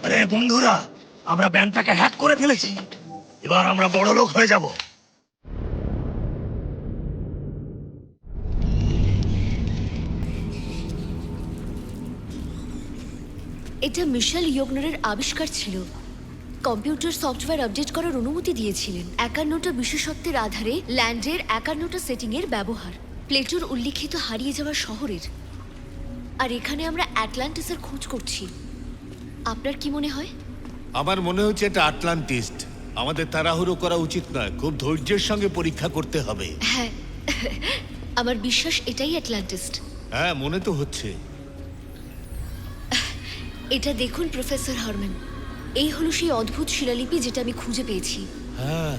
আরে বন্ধুরা, আমরা ব্যাংকটাকে হ্যাক করে ফেলেছি। এবার আমরা বড় লোক হয়ে যাব। এটা মিশেল ইয়োগনারের আবিষ্কার ছিল। কম্পিউটার সফটওয়্যার আপডেট করার অনুমতি দিয়েছিলেন। 51টা বিশেষত্বের আধারে ল্যান্ডের 51টা সেটিংয়ের ব্যবহার, প্লেটোর উল্লিখিত হারিয়ে যাওয়া শহরের। আর এখানে আমরা অ্যাটলান্টিসের খোঁজ করছি। আপনার কি মনে হয়? আমার মনে হচ্ছে এটা আটলান্টিস্ট। আমাদের তাড়াহুড়ো করা উচিত নয়, খুব ধৈর্যের সঙ্গে পরীক্ষা করতে হবে। হ্যাঁ, আমার বিশ্বাস এটাই অ্যাটলান্টিস্ট। হ্যাঁ, মনে তো হচ্ছে। এটা দেখুন প্রফেসর হারম্যান, এই হলো সেই অদ্ভুত শিলালিপি যেটা আমি খুঁজে পেয়েছি। হ্যাঁ,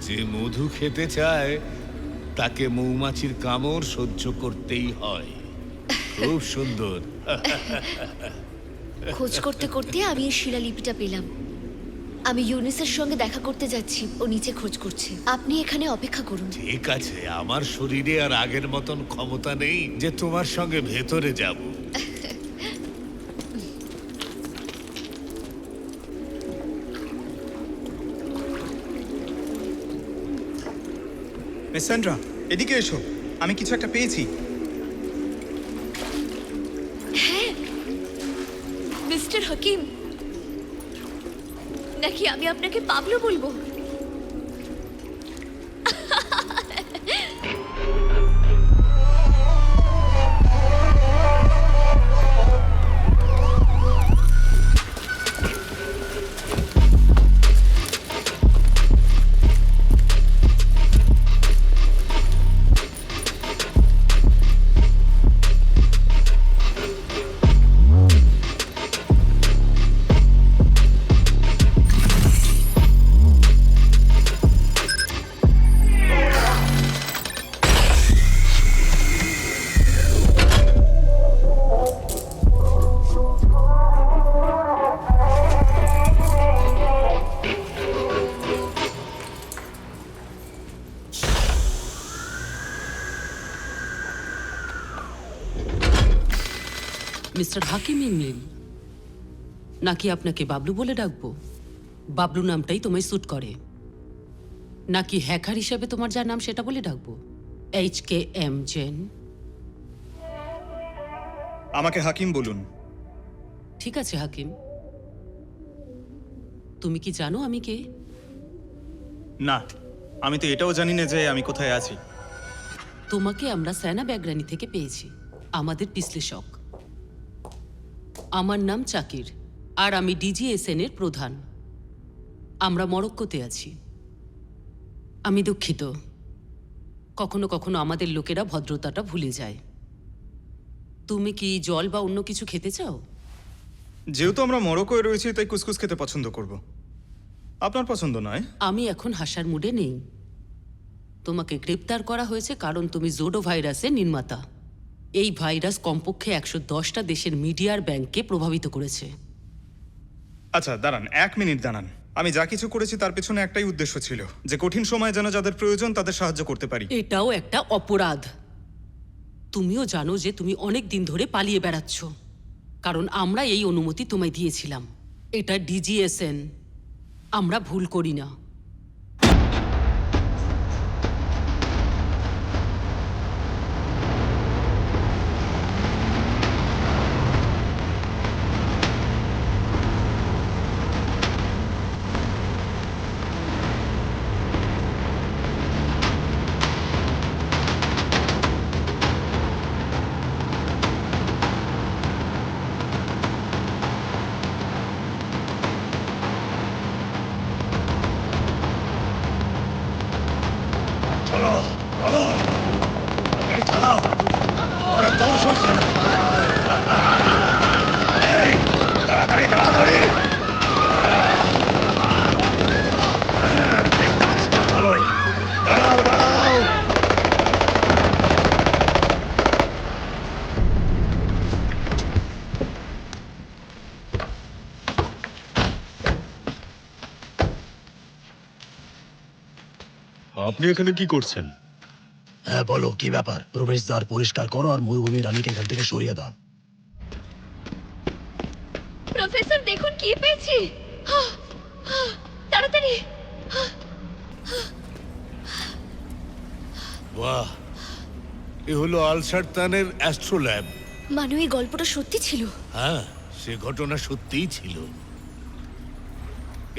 যে মধু খেতে চায় তাকে মৌমাছির কামড় সহ্য করতেই হয়। খুব সুন্দর। খোঁজ করতে করতে আমি এই শিলালিপিটা পেলাম। আমি ইউনিসের সঙ্গে দেখা করতে যাচ্ছি, ও নিচে খোঁজ করছে। আপনি এখানে অপেক্ষা করুন। ঠিক আছে, আমার শরীরে আর আগের মতন ক্ষমতা নেই যে তোমার সঙ্গে ভেতরে যাব। মিস স্যান্ড্রা, এদিকে এসো, আমি কিছু একটা পেয়েছি। হ্যাঁ, মিস্টার হাকিম, নাকি আমি আপনাকে পাবলো বলবো? মিস্টার হাকিম ইংলিন, নাকি আপনাকে বাবলু বলে ডাকবো? বাবলু নামটাই তোমায় স্যুট করে। নাকি হ্যাকার হিসেবে তোমার যার নাম সেটা বলে ডাকবো? HKM জেন। আমাকে হাকিম বলুন। ঠিক আছে হাকিম। তুমি কি জানো আমি কে? না, আমি তো এটাও জানি না যে আমি কোথায় আছি। তোমাকে আমরা স্যানা ব্যাগরানি থেকে পেয়েছি, আমাদের বিশ্লেষক। আমার নাম চাকির, আর আমি DGSN এর প্রধান। আমরা মরক্কোতে আছি। আমি দুঃখিত, কখনো কখনো আমাদের লোকেরা ভদ্রতাটা ভুলে যায়। তুমি কি জল বা অন্য কিছু খেতে চাও? যেহেতু আমরা মরক্কোয় রয়েছি, তাই কুসকুস খেতে পছন্দ করব। আপনার পছন্দ নয়? আমি এখন হাসার মুডে নেই। তোমাকে গ্রেপ্তার করা হয়েছে কারণ তুমি জোডো ভাইরাসের নির্মাতা। এই ভাইরাস কমপক্ষে 110টা দেশের মিডিয়ার ব্যাংককে প্রভাবিত করেছে। আচ্ছা দাঁড়ান, 1 মিনিট দাঁড়ান। আমি যা কিছু করেছি তার পেছনে একটাই উদ্দেশ্য ছিল, যে কঠিন সময়ে যেন যাদের প্রয়োজন তাদের সাহায্য করতে পারি। এটাও একটা অপরাধ। তুমিও জানো যে তুমি অনেক দিন ধরে পালিয়ে বেড়াচ্ছ, কারণ আমরা এই অনুমতি তোমায় দিয়েছিলাম। এটা DGSN, আমরা ভুল করি না। আপনি এখানে কি করছেন? হ্যাঁ বলো কি ব্যাপার? প্রবেশদ্বার পরিষ্কার করো আর মরুভূমি রানীকে এখান থেকে সরিয়ে দাও। প্রফেসর দেখুন কি পেয়েছি। তাড়াতাড়ি। বাহ, এ হলো আলসারতানের অ্যাস্ট্রোল্যাব। মানু এই গল্পটা সত্যি ছিল। হ্যাঁ, সে ঘটনা সত্যিই ছিল।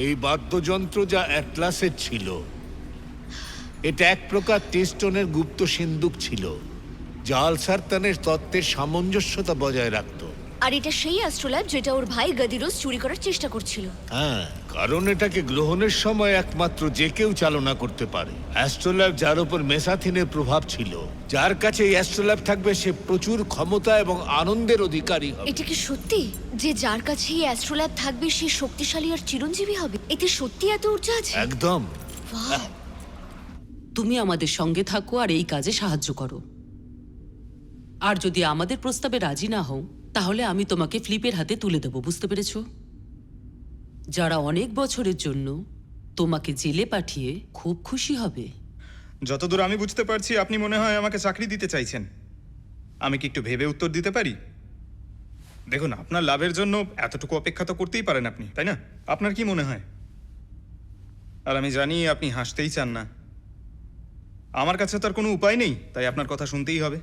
এই বাদ্যযন্ত্র যা অ্যাটলাসের ছিল, এটা এক প্রকার টেস্টনের গুপ্ত সিন্দুক ছিল, যা আলসারতানের তত্ত্বের সামঞ্জস্যতা বজায় রাখত। আর এটা সেই অ্যাস্ট্রোল্যাব যেটা ওর ভাই গাদিরোস চুরি করার চেষ্টা করছিল। হ্যাঁ, কারণ এটাকে গ্রহণের সময় একমাত্র যে কেউ চালনা করতে পারে। অ্যাস্ট্রোল্যাব যার উপর মেসাথিনের প্রভাব ছিল, যার কাছে এই অ্যাস্ট্রোল্যাব থাকবে, সে প্রচুর ক্ষমতা এবং আনন্দের অধিকারী হবে। এটা কি সত্যি যে যার কাছে এই অ্যাস্ট্রোল্যাব থাকবে সে শক্তিশালী আর চিরঞ্জীবী হবে? এতে সত্যি এত ঊর্জা আছে? একদম। Wow! তুমি আমাদের সঙ্গে থাকো আর এই কাজে সাহায্য করো। আর যদি আমাদের প্রস্তাবে রাজি না হও, তাহলে আমি তোমাকে ফ্লিপের হাতে তুলে দেবো, বুঝতে পেরেছো? যারা অনেক বছরের জন্য তোমাকে জেলে পাঠিয়ে খুব খুশি হবে। যতদূর আমি বুঝতে পারছি আপনি মনে হয় আমাকে চাকরি দিতে চাইছেন। আমি কি একটু ভেবে উত্তর দিতে পারি? দেখুন, আপনার লাভের জন্য এতটুকু অপেক্ষা তো করতেই পারেন আপনি, তাই না? আপনার কি মনে হয়? আর আমি জানি আপনি হাসতেই চান না। আমার কাছে তার কোনো উপায় নেই, তাই আপনার কথা শুনতেই হবে।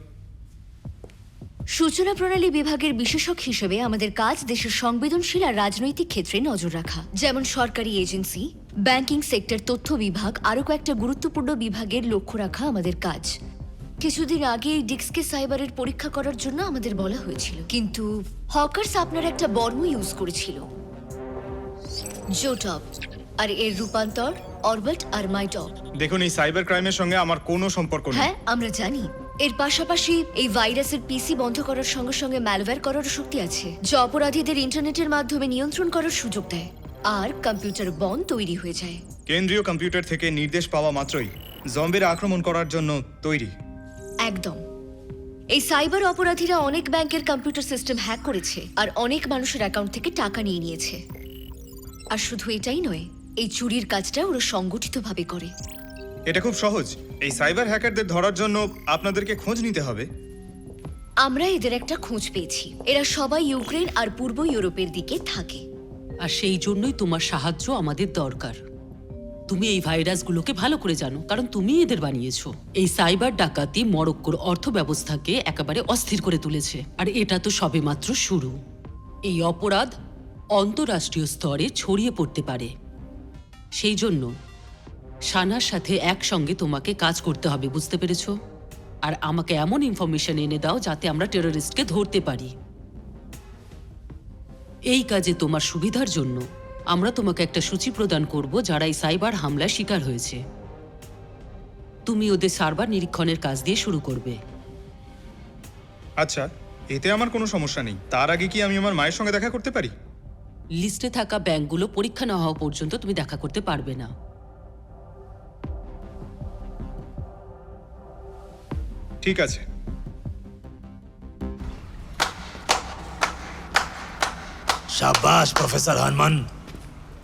সূচনা প্রণালী বিভাগের বিশেষজ্ঞ হিসেবে আমাদের কাজ দেশের সংবেদনশীল আর রাজনৈতিক ক্ষেত্রে নজর রাখা, যেমন সরকারি এজেন্সি, ব্যাংকিং সেক্টর, তথ্য বিভাগ, আরও কয়েকটা গুরুত্বপূর্ণ বিভাগের লক্ষ্য রাখা আমাদের কাজ। কিছুদিন আগে এই ডিস্ককে সাইবারের পরীক্ষা করার জন্য আমাদের বলা হয়েছিল, কিন্তু হকার্স আপনার একটা বর্ম ইউজ করেছিল, জোটপ, আর এর রূপান্তর অরবিট আর মাইটপ। দেখুন, এই সাইবার ক্রাইমের সঙ্গে আমার কোনো সম্পর্ক নেই। হ্যাঁ, আমরা জানি। এর পাশাপাশি এই ভাইরাসের পিসি বন্ধ করার সঙ্গে সঙ্গে ম্যালওয়্যার করার শক্তি আছে, যা অপরাধীদের ইন্টারনেটের মাধ্যমে নিয়ন্ত্রণ করার সুযোগ দেয়, আর কম্পিউটার বন্ড তৈরি হয়ে যায়। কেন্দ্রীয় কম্পিউটার থেকে নির্দেশ পাওয়া মাত্রই জম্বিরা আক্রমণ করার জন্য তৈরি। একদম। এই সাইবার অপরাধীরা অনেক ব্যাংকের কম্পিউটার সিস্টেম হ্যাক করেছে আর অনেক মানুষের অ্যাকাউন্ট থেকে টাকা নিয়ে নিয়েছে। আর শুধু এটাই নয়, এই চুরির কাজটা ওরা সংগঠিতভাবে করে। এটা খুব সহজ। এই সাইবার হ্যাকারদের ধরার জন্য আপনাদেরকে খোঁজ নিতে হবে। আমরা এদের একটা খোঁজ পেয়েছি। এরা সবাই ইউক্রেন আর পূর্ব ইউরোপের দিকে থাকে। আর সেই জন্যই তোমার সাহায্য আমাদের দরকার। তুমি এই ভাইরাসগুলোকে ভালো করে জানো, কারণ তুমি এদের বানিয়েছো। এই সাইবার ডাকাতি মরক্কোর অর্থ ব্যবস্থাকে একেবারে অস্থির করে তুলেছে, আর এটা তো সবেমাত্র শুরু। এই অপরাধ অন্তর্রাষ্ট্রীয় স্তরে ছড়িয়ে পড়তে পারে। সেই জন্য সানার সাথে একসঙ্গে তোমাকে কাজ করতে হবে, বুঝতে পেরেছো? আর আমাকে এমন ইনফরমেশন এনে দাও যাতে আমরা টেররিস্টকে ধরতে পারি। এই কাজে তোমার সুবিধার জন্য আমরা তোমাকে একটা সূচি প্রদান করব যারা এই সাইবার হামলার শিকার হয়েছে। তুমি ওদের সার্ভার নিরীক্ষণের কাজ দিয়ে শুরু করবে। আচ্ছা, এতে আমার কোনো সমস্যা নেই। তার আগে কি আমি আমার মায়ের সঙ্গে দেখা করতে পারি? লিস্টে থাকা ব্যাংকগুলো পরীক্ষা না হওয়া পর্যন্ত তুমি দেখা করতে পারবে না। ঠিক আছে। সাব্বাস প্রফেসর হানমান।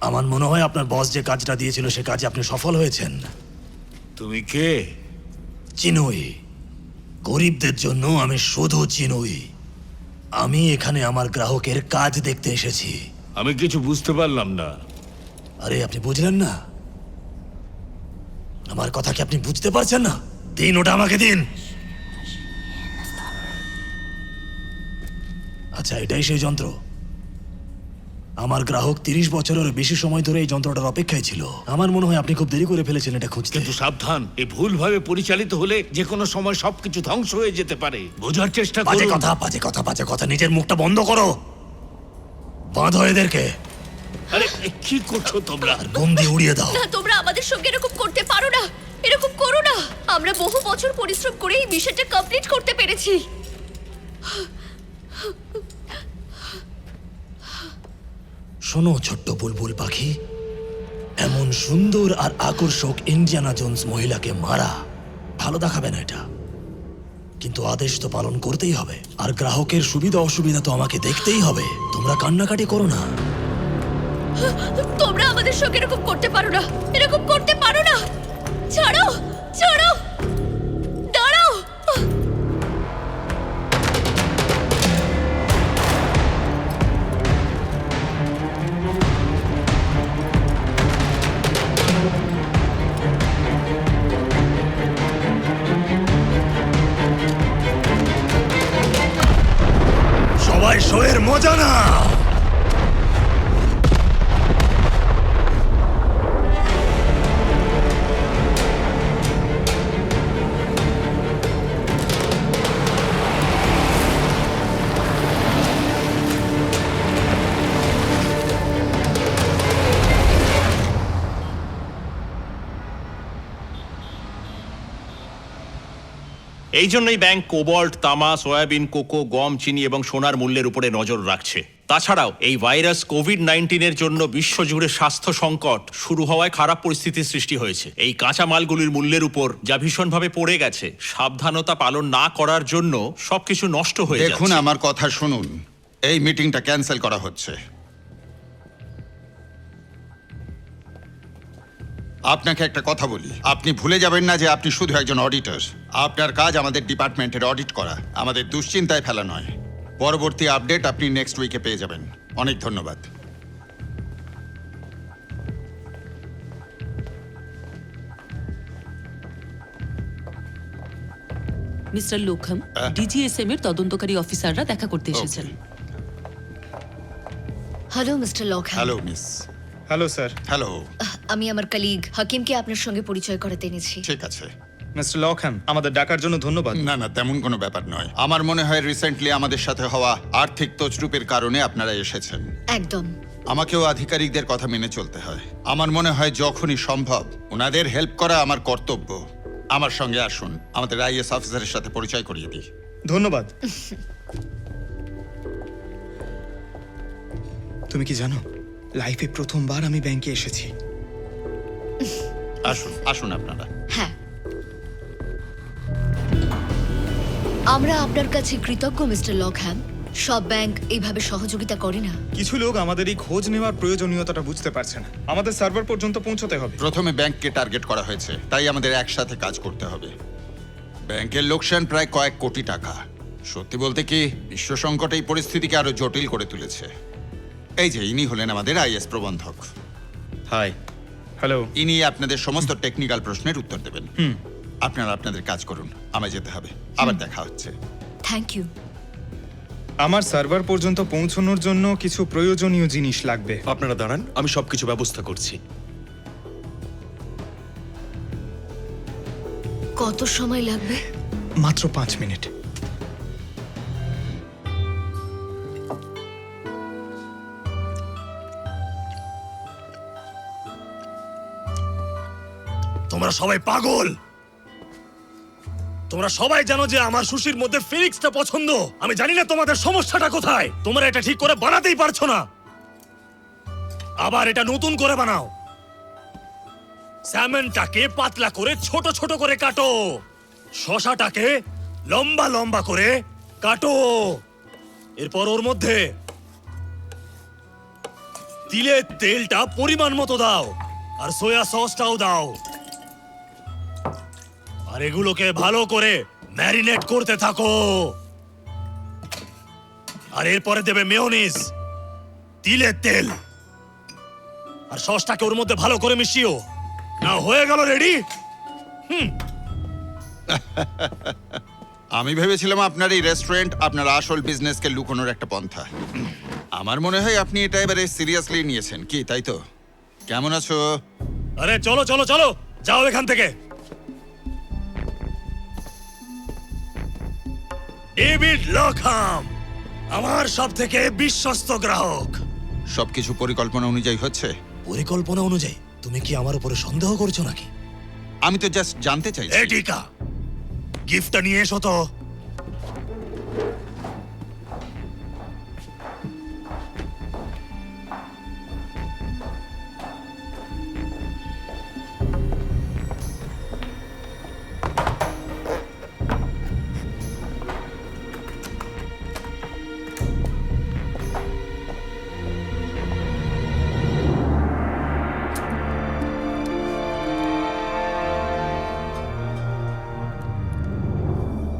আমার মনে হয় আপনার বস যে কাজটা দিয়েছিল সে কাজে আপনি সফল হয়েছেন। তুমি কে? চিনুই। গরিবদের জন্য আমি শুধু চিনুই। আমি এখানে আমার গ্রাহকের কাজ দেখতে এসেছি। আমি কিছু বুঝতে পারলাম না। আরে আপনি বুঝলেন না? আমার কথা কি আপনি বুঝতে পারছেন না? দিন ওটা আমাকে দিন। আচ্ছা, এটাই সেই যন্ত্র। আমার গ্রাহক 30 বছরের বেশি সময় ধরে এই যন্ত্রটার অপেক্ষায় ছিল। আমার মনে হয় আপনি খুব দেরি করে ফেলেছেন এটা খুঁজতে। কিন্তু সাবধান, এ ভুলভাবে পরিচালিত হলে যে কোনো সময় সবকিছু ধ্বংস হয়ে যেতে পারে। বোঝার চেষ্টা বাজে করুন। কথা, বাজে কথা, বাজে কথা। নিজের মুখটা বন্ধ করো। বাঁধো এদেরকে আরে কি করছো তোমরা? আর বন্দি উড়িয়ে দাও। না, তোমরা আমাদের সঙ্গে এরকম করতে পারো না। এরকম করো না। আমরা বহু বছর পরিশ্রম করে এই মিশনটা কমপ্লিট করতে পেরেছি। শোনো ছোট্ট বুলবুল পাখি, এমন সুন্দর আর আকর্ষক ইন্ডিয়ানা জোন্স মহিলাকে মারা ভালো দেখাবে না এটা, কিন্তু আদেশ তো পালন করতেই হবে। আর গ্রাহকের সুবিধা অসুবিধা তো আমাকে দেখতেই হবে। তোমরা কান্নাকাটি করো না। তোমরা আমাদের সঙ্গে এরকম করতে পারো না। এরকম করতে পারো না। ছাড়ো। ছাড়ো, দাঁড়াও। সবাই শোয়ের মজা না। এই জন্যই ব্যাংক কোবল্ট, তামা, সয়াবিন, কোকো, গম, চিনি এবং সোনার মূল্যের উপরে নজর রাখছে। তাছাড়াও এই ভাইরাস কোভিড-19-এর জন্য বিশ্বজুড়ে স্বাস্থ্য সংকট শুরু হওয়ায় খারাপ পরিস্থিতির সৃষ্টি হয়েছে। এই কাঁচামালগুলির মূল্যের উপর যা ভীষণভাবে পড়ে গেছে, সাবধানতা পালন না করার জন্য সবকিছু নষ্ট হয়ে যাচ্ছে। দেখুন, আমার কথা শুনুন, এই মিটিংটা ক্যান্সেল করা হচ্ছে। আপনাকে একটা কথা বলি, আপনি ভুলে যাবেন না যে আপনি শুধু একজন অডিটর। আপনার কাজ আমাদের ডিপার্টমেন্টের অডিট করা, আমাদের দুশ্চিন্তায় ফেলা নয়। পরবর্তী আপডেট আপনি নেক্সট উইকে পেয়ে যাবেন। অনেক ধন্যবাদ। মিস্টার লোখাম, ডিজিএসএম এর তদন্তকারী অফিসাররা দেখা করতে এসেছেন। Hello mister Lockham. Hello miss. Hello sir. Hello. আমি আমার কলিগ হাকিমকে আপনার সঙ্গে পরিচয় করাতে এনেছি। ঠিক আছে। মিস্টার লকহ্যাম, আমাদের ডাকার জন্য ধন্যবাদ। না না, তেমন কোনো ব্যাপার নয়। আমার মনে হয় রিসেন্টলি আমাদের সাথে হওয়া আর্থিক তছরূপের কারণে আপনারা এসেছেন। একদম। আমাকেও আধিকারিকদের কথা মেনে চলতে হয়। আমার মনে হয় যখনই সম্ভব ওনাদের হেল্প করা আমার কর্তব্য। আমার সঙ্গে আসুন, আমাদের আইএস অফিসারের সাথে পরিচয় করিয়ে দিই। ধন্যবাদ। তুমি কি জানো, লাইফে প্রথমবার আমি ব্যাংকে এসেছি। আসুন আসুন আপনারা। হ্যাঁ, আমরা আপনার কাছে কৃতজ্ঞ মিস্টার লকহ্যাম। সব ব্যাংক এইভাবে সহযোগিতা করে না। কিছু লোক আমাদের এই খোঁজ নেওয়ার প্রয়োজনীয়তাটা বুঝতে পারছে না। আমাদের সার্ভার পর্যন্ত পৌঁছতে হবে। প্রথমে ব্যাংককে টার্গেট করা হয়েছে, তাই আমাদের একসাথে কাজ করতে হবে। ব্যাংকের লোকসান প্রায় কয়েক কোটি টাকা। সত্যি বলতে কি, বিশ্ব সংকট এই পরিস্থিতিকে আরো জটিল করে তুলেছে। এই যে ইনি হলেন আমাদের আইএস প্রবন্ধক। হাই। হ্যালো। ইনি আপনাদের সমস্ত টেকনিক্যাল প্রশ্নের উত্তর দেবেন। আপনারা আপনাদের কাজ করুন, আমায় যেতে হবে। আবার দেখা হচ্ছে। Thank you. আমার সার্ভার পর্যন্ত পৌঁছানোর জন্য কিছু প্রয়োজনীয় জিনিস লাগবে। আপনারা দাঁড়ান, আমি সবকিছু ব্যবস্থা করছি। কত সময় লাগবে? মাত্র 5 মিনিট। তোমরা সবাই পাগল। তোমরা সবাই জানো যে আমার সুশির মধ্যে ফিনিক্সটা পছন্দ। আমি জানি না তোমাদের সমস্যাটা কোথায়। তোমরা এটা ঠিক করে বানাতেই পারছো না। আবার এটা নতুন করে বানাও। স্যামনটাকে পাতলা করে ছোট ছোট করে কাটো। শশাটাকে লম্বা লম্বা করে কাটো। এরপর ওর মধ্যে তিলের তেলটা পরিমাণ মতো দাও, আর সয়া সসটাও দাও। আর এগুলোকে ভালো করে ম্যারিনেট করতে থাকো। আর এরপরে দেবে মেয়োনিজ, তিলের তেল, আর সসটাকে ওর মধ্যে ভালো করে মিশিও। না হয়ে গেল রেডি? আমি ভেবেছিলাম আপনার এই রেস্টুরেন্ট আপনার আসল বিজনেসকে লুকোনোর একটা পন্থা। আমার মনে হয় আপনি এটা এবারে সিরিয়াসলি নিয়েছেন, কি তাই তো? কেমন আছো? আরে চলো চলো চলো, যাও এখান থেকে। ডেভিড লকহাম, আমার সব থেকে বিশ্বস্ত গ্রাহক। সবকিছু পরিকল্পনা অনুযায়ী হচ্ছে? পরিকল্পনা অনুযায়ী? তুমি কি আমার উপরে সন্দেহ করছো নাকি? আমি তো জাস্ট জানতে চাইছি। এটিকা, গিফটটা নিয়ে এসো তো।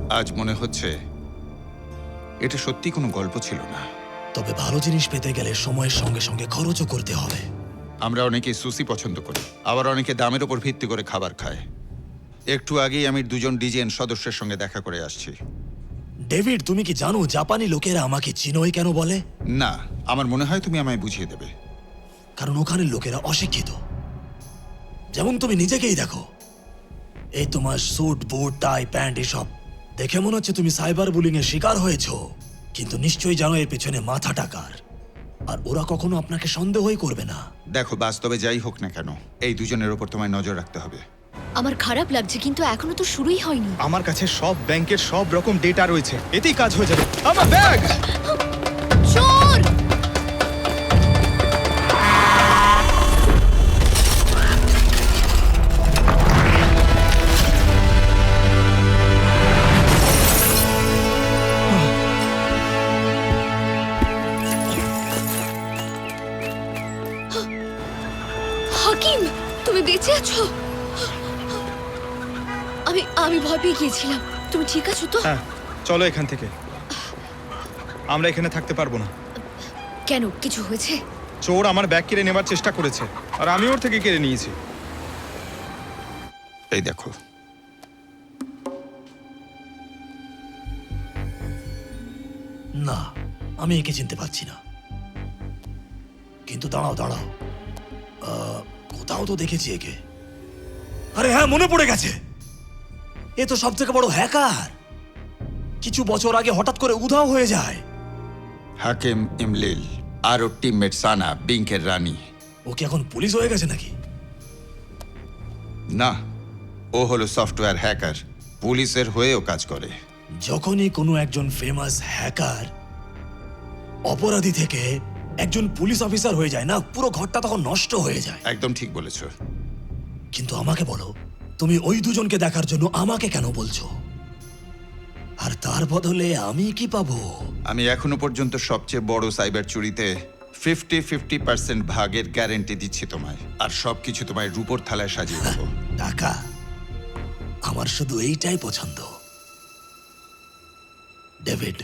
আজ মনে হচ্ছে এটা সত্যি কোনো গল্প ছিল না। তবে ভালো জিনিস পেতে গেলে সময়ের সঙ্গে সঙ্গে খরচও করতে হবে। আমরা অনেকে সুশি পছন্দ করি, আবার অনেকে দামের ওপর ভিত্তি করে খাবার খায়। একটু আগেই আমি 2জন ডিজিএন সদস্যের সঙ্গে দেখা করে আসছি। ডেভিড, তুমি কি জানো জাপানি লোকেরা আমাকে চিনোই কেন বলে? না, আমার মনে হয় তুমি আমায় বুঝিয়ে দেবে। কারণ ওখানের লোকেরা অশিক্ষিত। যেমন তুমি নিজেকেই দেখো, এই তোমার স্যুট, বুট, টাই, প্যান্ট এসব দেখে মনে হচ্ছে তুমি সাইবার বুলিং এর শিকার হয়েছো। কিন্তু নিশ্চয়ই জানো এর পেছনে মাথা টাকার, আর ওরা কখনো আপনাকে সন্দেহই করবে না। দেখো, বাস্তবে যাই হোক না কেন, এই 2জনের ওপর তোমায় নজর রাখতে হবে। আমার খারাপ লাগছে, কিন্তু এখনো তো শুরুই হয়নি। আমার কাছে সব ব্যাংকের সব রকম ডেটা রয়েছে, এতেই কাজ হয়ে যাবে। আমার ব্যাগ! চোর! হাকিম, তুমি বেঁচে আছো? আমি ভয় পেয়ে গিয়েছিলাম। তুমি ঠিক আছো তো? হ্যাঁ, চলো এখান থেকে। আমরা এখানে থাকতে পারবো না। কেন, কিছু হয়েছে? চোর আমার ব্যাগ কেড়ে নেবার চেষ্টা করেছে, আর আমি ওর থেকে কেড়ে নিয়েছি। এই দেখো, না, আমি একে চিনতে পারছি না। কিন্তু দাঁড়াও দাঁড়াও, কোথাও তো দেখেছি একে। আরে হ্যাঁ, মনে পড়ে গেছে। এ তো সব থেকে বড় হ্যাকার। কিছু বছর আগে হঠাৎ করে উধাও হয়ে যায়। হাকিম ইমলিল আর ওর টিমমেট সানা, বিঙ্কের রানী। ও কি এখন পুলিশ হয়ে গেছে নাকি? না, ও হলো সফটওয়্যার হ্যাকার, পুলিশের হয়েও কাজ করে। যখনই কোনো একজন ফেমাস হ্যাকার অপরাধী থেকে একজন পুলিশ অফিসার হয়ে যায় না, পুরো ঘরটা তখন নষ্ট হয়ে যায়। একদম ঠিক বলেছো। কিন্তু আমাকে বলো, তুমি ওই 2জনকে দেখার জন্য আমাকে কেন বলছো? আর তার বদলে আমি কি পাবো? আমি এখনো পর্যন্ত সবচেয়ে বড় সাইবার চুরিতে 50-50% ভাগের গ্যারেন্টি দিচ্ছি তোমায়, আর সবকিছু তোমায় রূপোর থালায় সাজিয়ে দেবো। টাকা? আমার শুধু এইটাই পছন্দ। ডেভিড,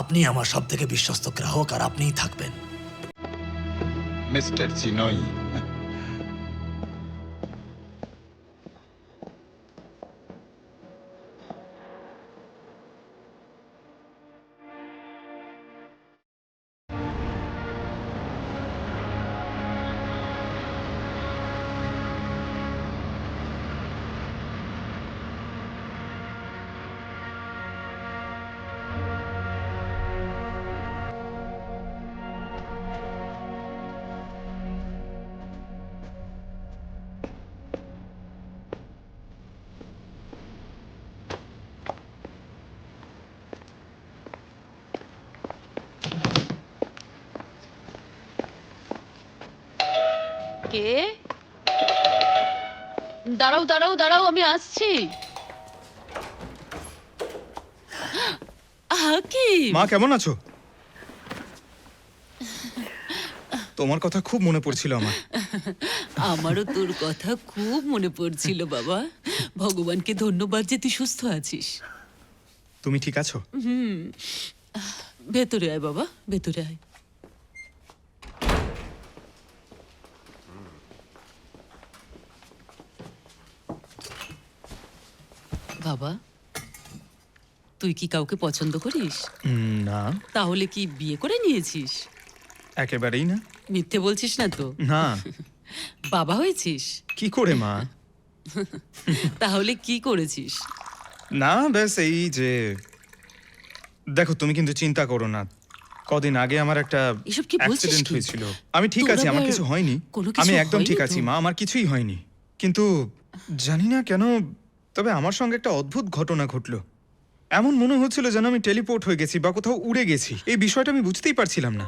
আপনি আমার সব থেকে বিশ্বস্ত গ্রাহক, আর আপনিই থাকবেন। মিস্টার চিনই, কে? দাঁড়াও দাঁড়াও দাঁড়াও, আমি আসছি। হাকিম, মা, কেমন আছো? তোমার কথা খুব মনে পড়ছিল আমার। আমারও তোর কথা খুব মনে পড়ছিল বাবা। ভগবানকে ধন্যবাদ যে তুই সুস্থ আছিস। তুমি ঠিক আছো? ভেতরে আয় বাবা, ভেতরে আয়। বাবা, তুই কি কাউকে পছন্দ করিস? না, তাহলে কি বিয়ে করে নিয়েছিস? একেবারেই না। মিথ্যে বলছিস না তো? না। বাবা হয়েছিস? কি করে মা? তাহলে কি করেছিস? না, ব্যাস এই যে, দেখো তুমি কিন্তু চিন্তা করো না, কদিন আগে আমার একটা এসব কি বলছিস অ্যাক্সিডেন্ট কি? হয়েছিল। আমি ঠিক তোর আছি, আমার আবার কিছু হয়নি। কোনো কিছু আমি একদম ঠিক হয়নি আছি তো? মা, আমার কিছুই হয়নি। কিন্তু জানি না কেন, তবে আমার সঙ্গে একটা অদ্ভুত ঘটনা ঘটলো। এমন মনে হচ্ছিল যেন আমি টেলিপোর্ট হয়ে গেছি বা কোথাও উড়ে গেছি। এই বিষয়টা আমি বুঝতেই পারছিলাম না।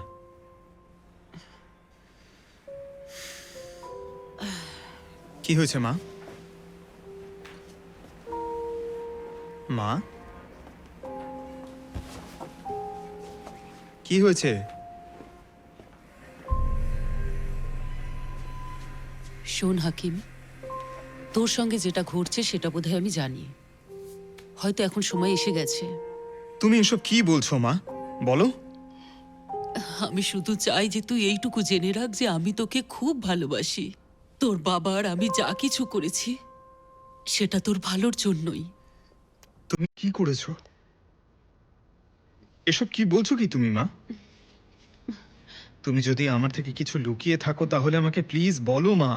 কি হয়েছে মা? মা, কি হয়েছে? শোন হাকিম, তোর সঙ্গে যেটা ঘটছে সেটা বোধহয় আমি জানি। হয়তো এখন সময় এসে গেছে। তুমি এসব কি বলছো মা? বলো। আমি শুধু চাই যে তুই এইটুকু জেনে রাখ যে আমি তোকে খুব ভালোবাসি। তোর বাবার আমি যা কিছু করেছি সেটা তোর ভালোর জন্যই। তুমি কি করেছো? এসব কি বলছো কি তুমি মা? তুমি যদি আমার থেকে কিছু লুকিয়ে থাকো তাহলে আমাকে প্লিজ বলো মা।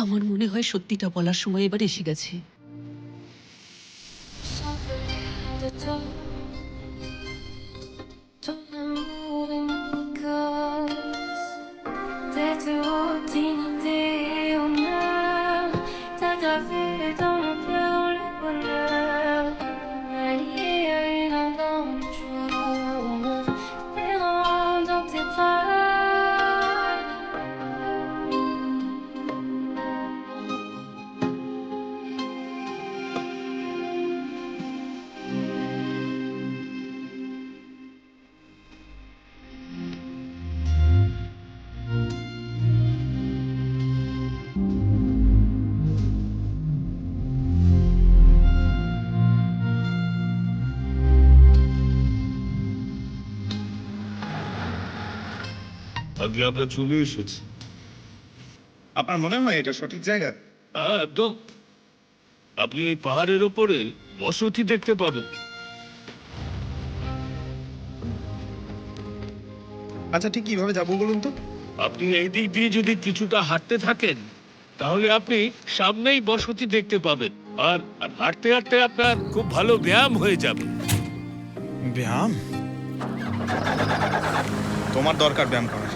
আমার মনে হয় সত্যিটা বলার সময় এবার এসে গেছে। আগে আমরা চলে এসেছি। আপনার মনে হয় এটা সঠিক জায়গা? হ্যাঁ, একদম। আপনি এই পাহাড়ের ওপরে বসতি দেখতে পাবেন। আচ্ছা, ঠিক কিভাবে যাবো বলুন তো? আপনি এই দিক দিয়ে যদি কিছুটা হাঁটতে থাকেন তাহলে আপনি সামনেই বসতি দেখতে পাবেন। আর আর হাঁটতে হাঁটতে আপনার খুব ভালো ব্যায়াম হয়ে যাবে। ব্যায়াম? তোমার দরকার ব্যায়াম করার।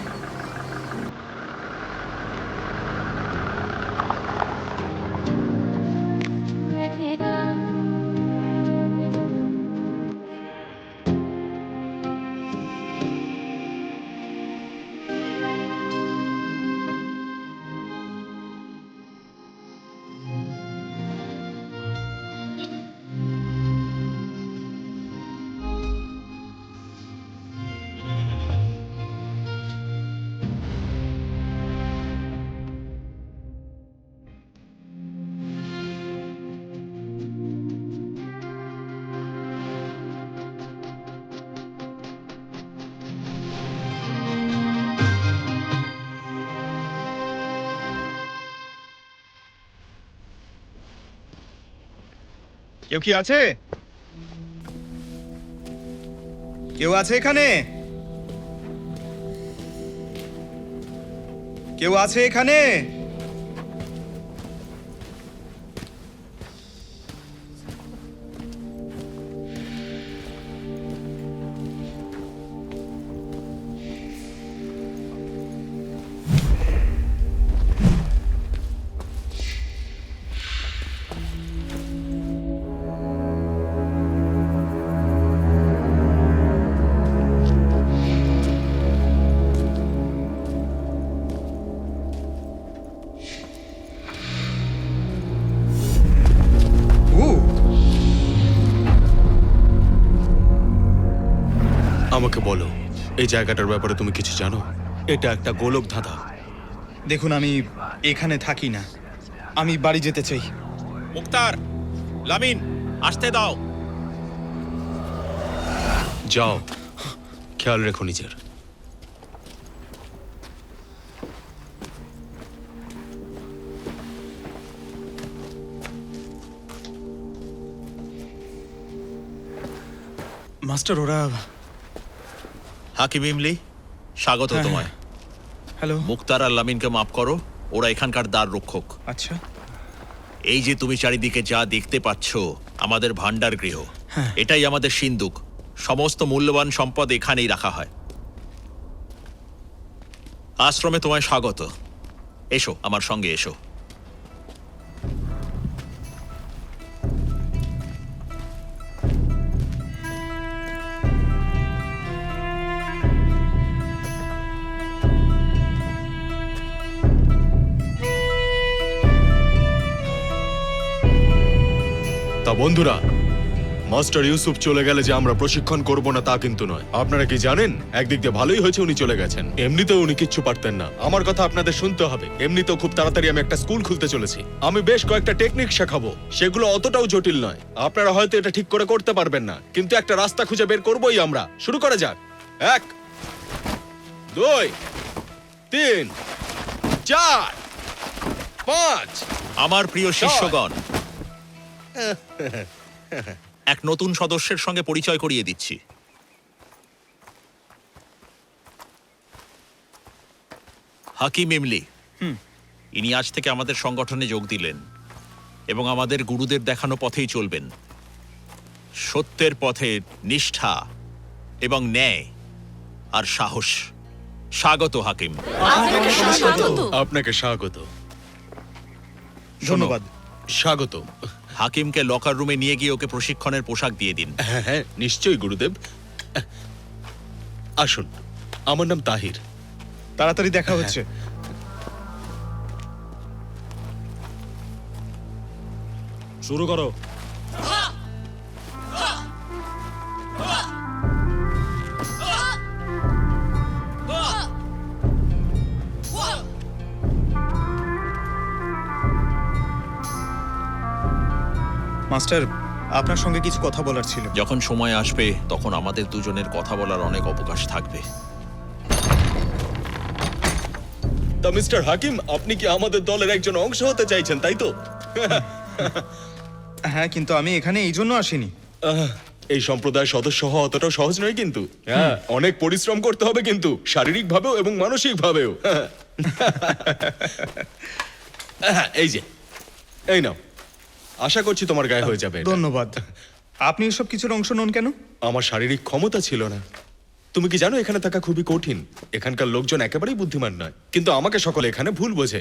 কেউ কি আছে? কেউ আছে এখানে? কেউ আছে এখানে? আমাকে বলো, এই জায়গাটার ব্যাপারে তুমি কিছু জানো? এটা একটা গোলক ধাঁধা। দেখুন, আমি এখানে থাকি না। আমি বাড়ি যেতে চাই। মুক্তার, লামিন, আসতে দাও। যাও, খেয়াল রেখো নিজের। মাস্টার, ওরা... হাকিম ইমলি, স্বাগত তোমায়। হ্যালো। মুক্তার আর লামিনকে মাফ করো, ওরা এখানকার দ্বার রক্ষক। আচ্ছা। এই যে তুমি চারিদিকে যা দেখতে পাচ্ছ আমাদের ভান্ডার গৃহ, এটাই আমাদের সিন্দুক। সমস্ত মূল্যবান সম্পদ এখানেই রাখা হয়। আশ্রমে তোমায় স্বাগত। এসো, আমার সঙ্গে এসো। তা বন্ধুরা, মাস্টার ইউসুফ চলে গেলে যে আমরা প্রশিক্ষণ করব না তা কিন্তু নয়। আপনারা কি জানেন, একদিক দিয়ে ভালোই হয়েছে উনি চলে গেছেন। এমনিতেও উনি কিচ্ছু পারতেন না। আমার কথা আপনাদের শুনতে হবে। এমনিতেও খুব তাড়াতাড়ি আমি একটা স্কুল খুলতে চলেছি। আমি বেশ কয়েকটা টেকনিক শেখাবো, সেগুলো অতটাও জটিল নয়। আপনারা হয়তো এটা ঠিক করে করতে পারবেন না, কিন্তু একটা রাস্তা খুঁজে বের করবোই আমরা। শুরু করা যাক। 1 2 3 4 5। আমার প্রিয় শিষ্যগণ, এক নতুন সদস্যের সঙ্গে পরিচয় করিয়ে দিচ্ছি। হাকিম ইমলি। ইনি আজ থেকে আমাদের সংগঠনে যোগ দিলেন এবং আমাদের গুরুদের দেখানো পথেই চলবেন। সত্যের পথে নিষ্ঠা এবং ন্যায় আর সাহস। স্বাগত হাকিম। আপনাকে স্বাগত। ধন্যবাদ। স্বাগত। হাকিমকে লকার রুমে নিয়ে গিয়ে ওকে প্রশিক্ষণের পোশাক দিয়ে দিন। হ্যাঁ হ্যাঁ, নিশ্চয়ই গুরুদেব। আসুন, আমার নাম তাহির। তাড়াতাড়ি দেখা হচ্ছে। শুরু করো। মাস্টার, আপনার সঙ্গে কিছু কথা বলার ছিল। যখন সময় আসবে তখন আমাদের দুজনের কথা বলার অনেক অবকাশ থাকবে। তা মিস্টার হাকিম, আপনি কি আমাদের দলের একজন অংশ হতে চাইছেন, তাই তো? হ্যাঁ, কিন্তু আমি এখানে এই জন্য আসিনি। এই সম্প্রদায়ের সদস্য হওয়া অতটাও সহজ নয় কিন্তু। হ্যাঁ, অনেক পরিশ্রম করতে হবে কিন্তু, শারীরিক ভাবেও এবং মানসিক ভাবেও। এই যে, এই নাও। আশা করছি তোমার গায়ে হয়ে যাবে এটা। ধন্যবাদ। আপনি এসব কিছুর অংশ নন কেন? আমার শারীরিক ক্ষমতা ছিল না। তুমি কি জানো এখানে থাকা খুবই কঠিন। এখানকার লোকজন একেবারেই বুদ্ধিমান নয়, কিন্তু আমাকে সকলে এখানে ভুল বোঝে।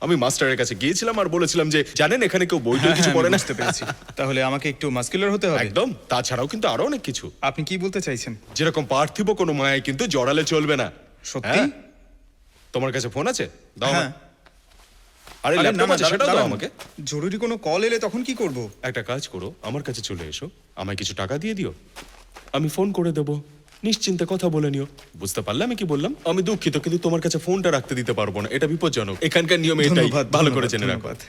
আমি মাস্টারের কাছে গিয়েছিলাম আর বলেছিলাম যে জানেন এখানে কেউ বই টই কিছু পড়ে না। বুঝতে পেরেছি। তাহলে আমাকে একটু মাস্কুলার হতে হবে। একদম। তাছাড়াও কিন্তু আরো অনেক কিছু। আপনি কি বলতে চাইছেন? যেরকম পার্থিব কোনো মায়ায় কিন্তু জড়ালে চলবে না। সত্যি? হ্যাঁ? তোমার কাছে ফোন আছে? দাও না। হ্যাঁ। আরে আরে ল্যাপটপ না, আছে, দাঁড়ান, সেটাও দাও দাঁড়ান। আমাকে। জরুরি কোনো কল এলে তখন কি করব? একটা কাজ করো, আমার কাছে চলে এসো, আমায় কিছু টাকা দিয়ে দিও, আমি ফোন করে দেবো, নিশ্চিন্তে কথা বলে নিও। বুঝতে পারলে আমি কি বললাম? আমি দুঃখিত, কিন্তু তোমার কাছে ফোনটা রাখতে দিতে পারবো না, এটা বিপজ্জনক। এখানকার নিয়ম এটাই, ধন্যবাদ, ভালো করে ধন্যবাদ, জেনে রাখো। ধন্যবাদ।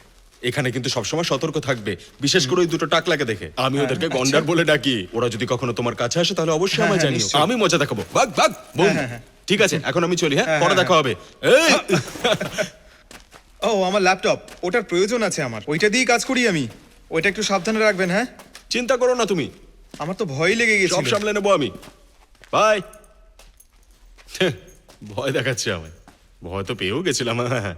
এখানে কিন্তু সবসময় সতর্ক থাকবে, বিশেষ করে ওই দুটো টাকলাকে দেখে। আমি ওদেরকে আচ্ছা। গন্ডার বলে ডাকি। ওরা যদি কখনো তোমার কাছে আসে তাহলে অবশ্যই হ্যাঁ, আমায় হ্যাঁ, জানিও, নিশ্চয়ই। আমি মজা দেখাবো। ভাগ ভাগ বুম। হ্যাঁ, হ্যাঁ। ঠিক আছে, এখন আমি চলি। হ্যাঁ, হ্যাঁ, পরে হ্যাঁ, দেখা হবে। এই ও, আমার ল্যাপটপ, ওটার প্রয়োজন আছে আমার। ওইটা দিয়েই কাজ করি আমি। ওইটা একটু সাবধানে রাখবেন। হ্যাঁ, চিন্তা করো না তুমি, আমার তো ভয় লেগে সব গেছিল। সামলে নেবো আমি। বাই। ভয় দেখাচ্ছে আমায়, ভয় তো পেয়েও গেছিলাম। হ্যাঁ,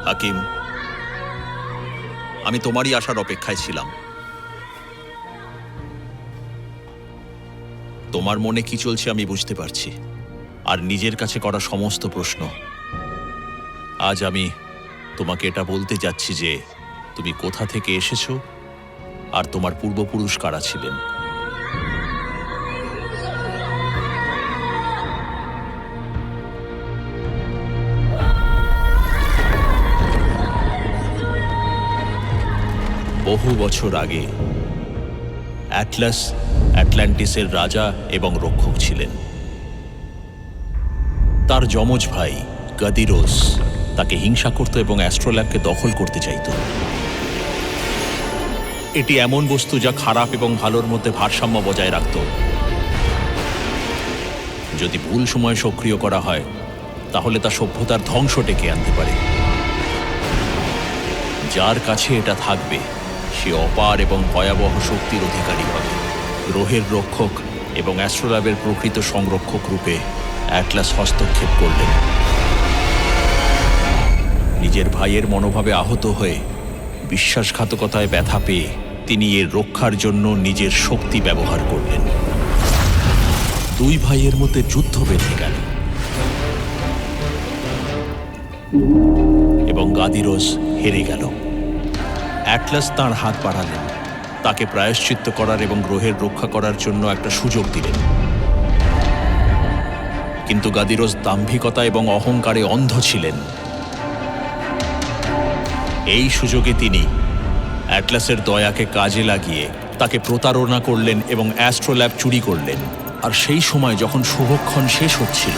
হাকিম, আমি তোমারই আসার অপেক্ষায় ছিলাম। তোমার মনে কি চলছে আমি বুঝতে পারছি, আর নিজের কাছে করা সমস্ত প্রশ্ন। আজ আমি তোমাকে এটা বলতে যাচ্ছি যে তুমি কোথা থেকে এসেছো আর তোমার পূর্বপুরুষ কারা ছিলেন। বহু বছর আগে অ্যাটলাস অ্যাটলান্টিসের রাজা এবং রক্ষক ছিলেন। তার যমজ ভাই গাদিরোস তাকে হিংসা করত এবং অ্যাস্ট্রোল্যাবকে দখল করতে চাইত। এটি এমন বস্তু যা খারাপ এবং ভালোর মধ্যে ভারসাম্য বজায় রাখত। যদি ভুল সময় সক্রিয় করা হয় তাহলে তা সভ্যতার ধ্বংস ডেকে আনতে পারে। যার কাছে এটা থাকবে সে অপার এবং ভয়াবহ শক্তির অধিকারী হবে। গ্রহের রক্ষক এবং অ্যাস্ট্রোল্যাবের প্রকৃত সংরক্ষক রূপে অ্যাটলাস হস্তক্ষেপ করলেন। নিজের ভাইয়ের মনোভাবে আহত হয়ে বিশ্বাসঘাতকতায় ব্যথা পেয়ে তিনি এর রক্ষার জন্য নিজের শক্তি ব্যবহার করলেন। দুই ভাইয়ের মধ্যে যুদ্ধ বেঁধে গেল এবং গাদিরোস হেরে গেল। অ্যাটলাস তাঁর হাত বাড়ালেন, তাকে প্রায়শ্চিত্ত করার এবং গ্রহের রক্ষা করার জন্য একটা সুযোগ দিলেন। কিন্তু গাদিরোস দাম্ভিকতা এবং অহংকারে অন্ধ ছিলেন। এই সুযোগে তিনি অ্যাটলাসের দয়াকে কাজে লাগিয়ে তাকে প্রতারণা করলেন এবং অ্যাস্ট্রোল্যাব চুরি করলেন। আর সেই সময় যখন শুভক্ষণ শেষ হচ্ছিল,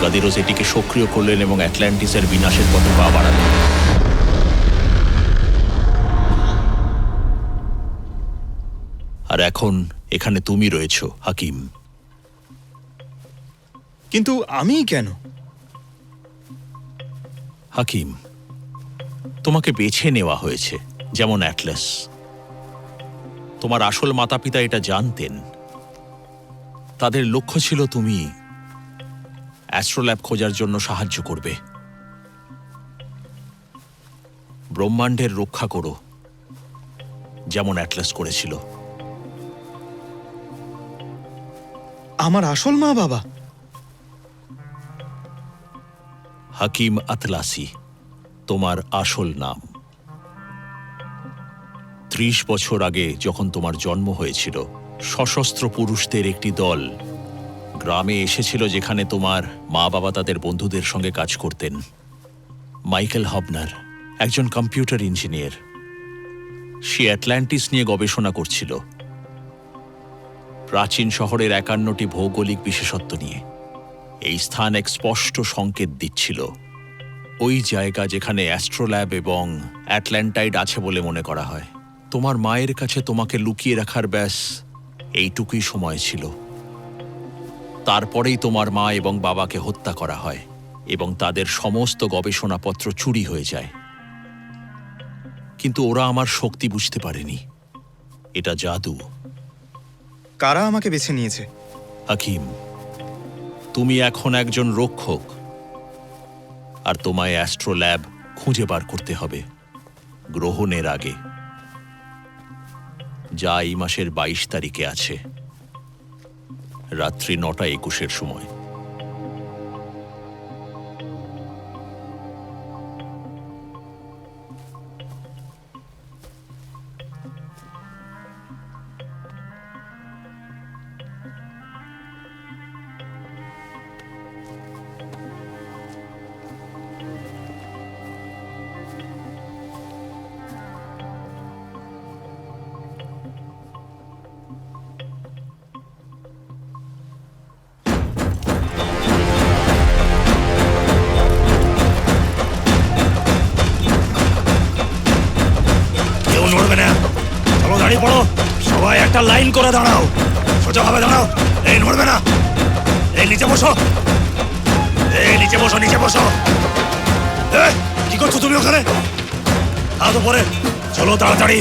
গাদিরোস এটিকে সক্রিয় করলেন এবং অ্যাটলান্টিসের বিনাশের পথে পা বাড়ালেন। আর এখন এখানে তুমি রয়েছো, হাকিম। কিন্তু আমি কেন? হাকিম, তোমাকে বেছে নেওয়া হয়েছে যেমন অ্যাটলাস। তোমার আসল মাতাপিতা এটা জানতেন। তাদের লক্ষ্য ছিল তুমি অ্যাস্ট্রোল্যাব খোঁজার জন্য সাহায্য করবে, ব্রহ্মাণ্ডের রক্ষা করো যেমন অ্যাটলাস করেছিল। আমার আসল মা বাবা? হাকিম আতলাসি তোমার আসল নাম। ৩০ বছর আগে যখন তোমার জন্ম হয়েছিল, সশস্ত্র পুরুষদের একটি দল গ্রামে এসেছিল যেখানে তোমার মা বাবা তাদের বন্ধুদের সঙ্গে কাজ করতেন। মাইকেল হবনার একজন কম্পিউটার ইঞ্জিনিয়ার, সে অ্যাটলান্টিস নিয়ে গবেষণা করছিল, প্রাচীন শহরের ৫১টি ভৌগোলিক বিশেষত্ব নিয়ে। এই স্থান এক স্পষ্ট সংকেত দিচ্ছিল ওই জায়গা যেখানে অ্যাস্ট্রোল্যাব এবং অ্যাটল্যান্টাইড আছে বলে মনে করা হয়। তোমার মায়ের কাছে তোমাকে লুকিয়ে রাখার ব্যাস এইটুকুই সময় ছিল। তারপরেই তোমার মা এবং বাবাকে হত্যা করা হয় এবং তাদের সমস্ত গবেষণাপত্র চুরি হয়ে যায়। কিন্তু ওরা আমার শক্তি বুঝতে পারেনি। এটা জাদু। কারা আমাকে বেছে নিয়েছে? হাকিম, তুমি এখন একজন রক্ষক, আর তোমায় অ্যাস্ট্রোল্যাব খুঁজে বার করতে হবে গ্রহণের আগে, যা এই মাসের ২২ তারিখে আছে, রাত্রি ৯:২১ সময়। কেউ নড়বে না, চলো দাঁড়িয়ে পড়ো, সবাই একটা লাইন করে দাঁড়াও, সোজাভাবে দাঁড়াও। এই নড়বে না, এই নিচে বসো, এই নিচে বসো, নিচে বসো। কি করছো তুমি ওখানে? হাত উপরে, চলো তাড়াতাড়ি।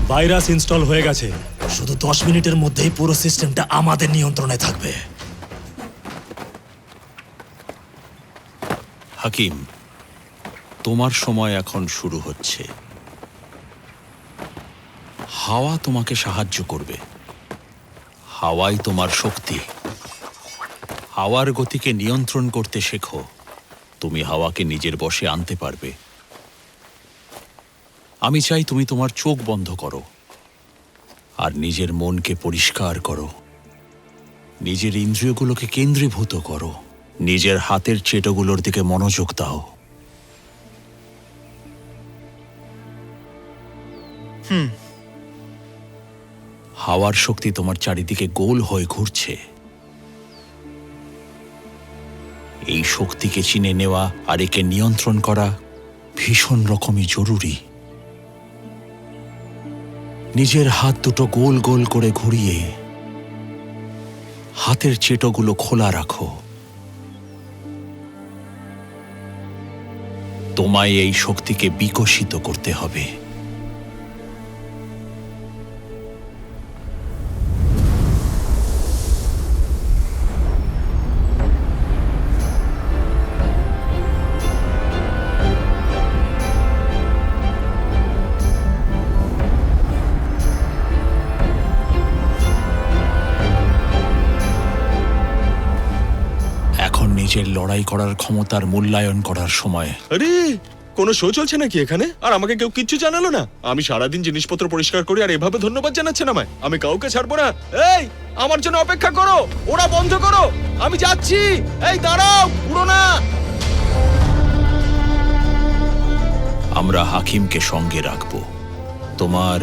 ভাইরাস ইনস্টল হয়ে গেছে, শুধু 10 মিনিটের মধ্যেই পুরো সিস্টেমটা আমাদের নিয়ন্ত্রণে থাকবে। হাকিম, তোমার সময় এখন শুরু হচ্ছে। হাওয়া তোমাকে সাহায্য করবে। হাওয়াই তোমার শক্তি। হাওয়ার গতিকে নিয়ন্ত্রণ করতে শেখো, তুমি হাওয়াকে নিজের বশে আনতে পারবে। আমি চাই তুমি তোমার চোখ বন্ধ করো আর নিজের মনকে পরিষ্কার করো, নিজের ইন্দ্রিয়গুলোকে কেন্দ্রীভূত করো, নিজের হাতের চেটোগুলোর দিকে মনোযোগ দাও। হাওয়ার শক্তি তোমার চারিদিকে গোল হয়ে ঘুরছে। এই শক্তিকে চিনে নেওয়া আর একে নিয়ন্ত্রণ করা ভীষণ রকমই জরুরি। নিজের হাত দুটো গোল গোল করে ঘুরিয়ে হাতের চেটোগুলো খোলা রাখো। তোমায় এই শক্তিকে বিকশিত করতে হবে। এখন নিজের লড়াই করার ক্ষমতার মূল্যায়ন করার সময়। আরে কোনো শো চলছে নাকি এখানে? আর আমাকে কেউ কিচ্ছু জানালো না? আমি সারাদিন জিনিসপত্র পরিষ্কার করি আর এভাবে ধন্যবাদ জানাচ্ছেন আমায়? আমি কাউকে ছাড়বো না। এই, আমার জন্য অপেক্ষা করো, ওরা বন্ধ করো, আমি যাচ্ছি। এই দাঁড়াও, উড়ো না। আমরা হাকিমকে সঙ্গে রাখব। তোমার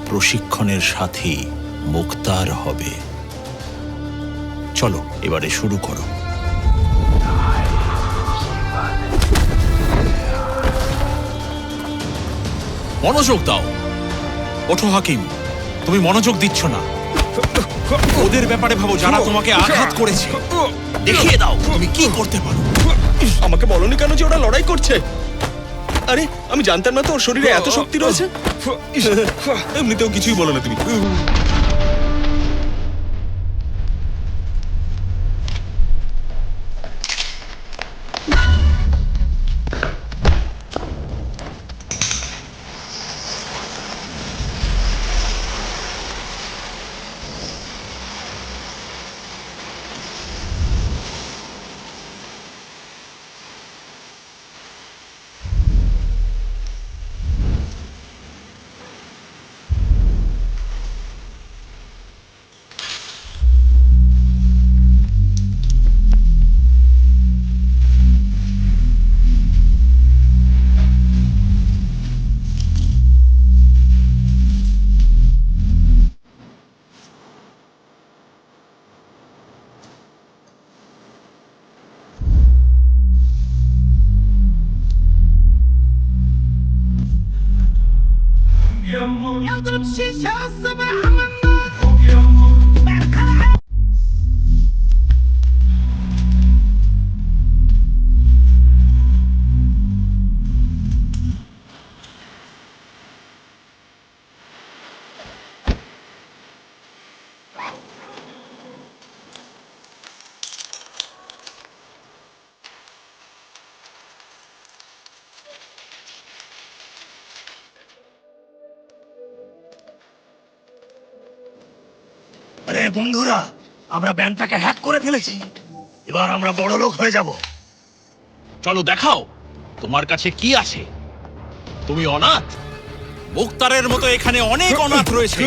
প্রশিক্ষণের সাথী মুক্তার হবে। চলো এবারে শুরু করো। মনোযোগ দাও। ওঠো হাকিম, তুমি মনোযোগ দিচ্ছ না। ওদের ব্যাপারে ভাবো যারা তোমাকে আঘাত করেছে। দেখিয়ে দাও তুমি কি করতে পারো। আমাকে বলনি কেন যে ওরা লড়াই করছে? আরে আমি জানতাম না তো ওর শরীরে এত শক্তি রয়েছে। এমনিতেও কিছুই বলো না তুমি। আরে বন্ধুরা, আমরা ব্যাংকটাকে হ্যাক করে ফেলেছি। এবার আমরা বড় লোক হয়ে যাব। চলো দেখাও তোমার কাছে কি আছে। তুমি অনাথ? মুক্তারের মতো এখানে অনেক অনাথ রয়েছে।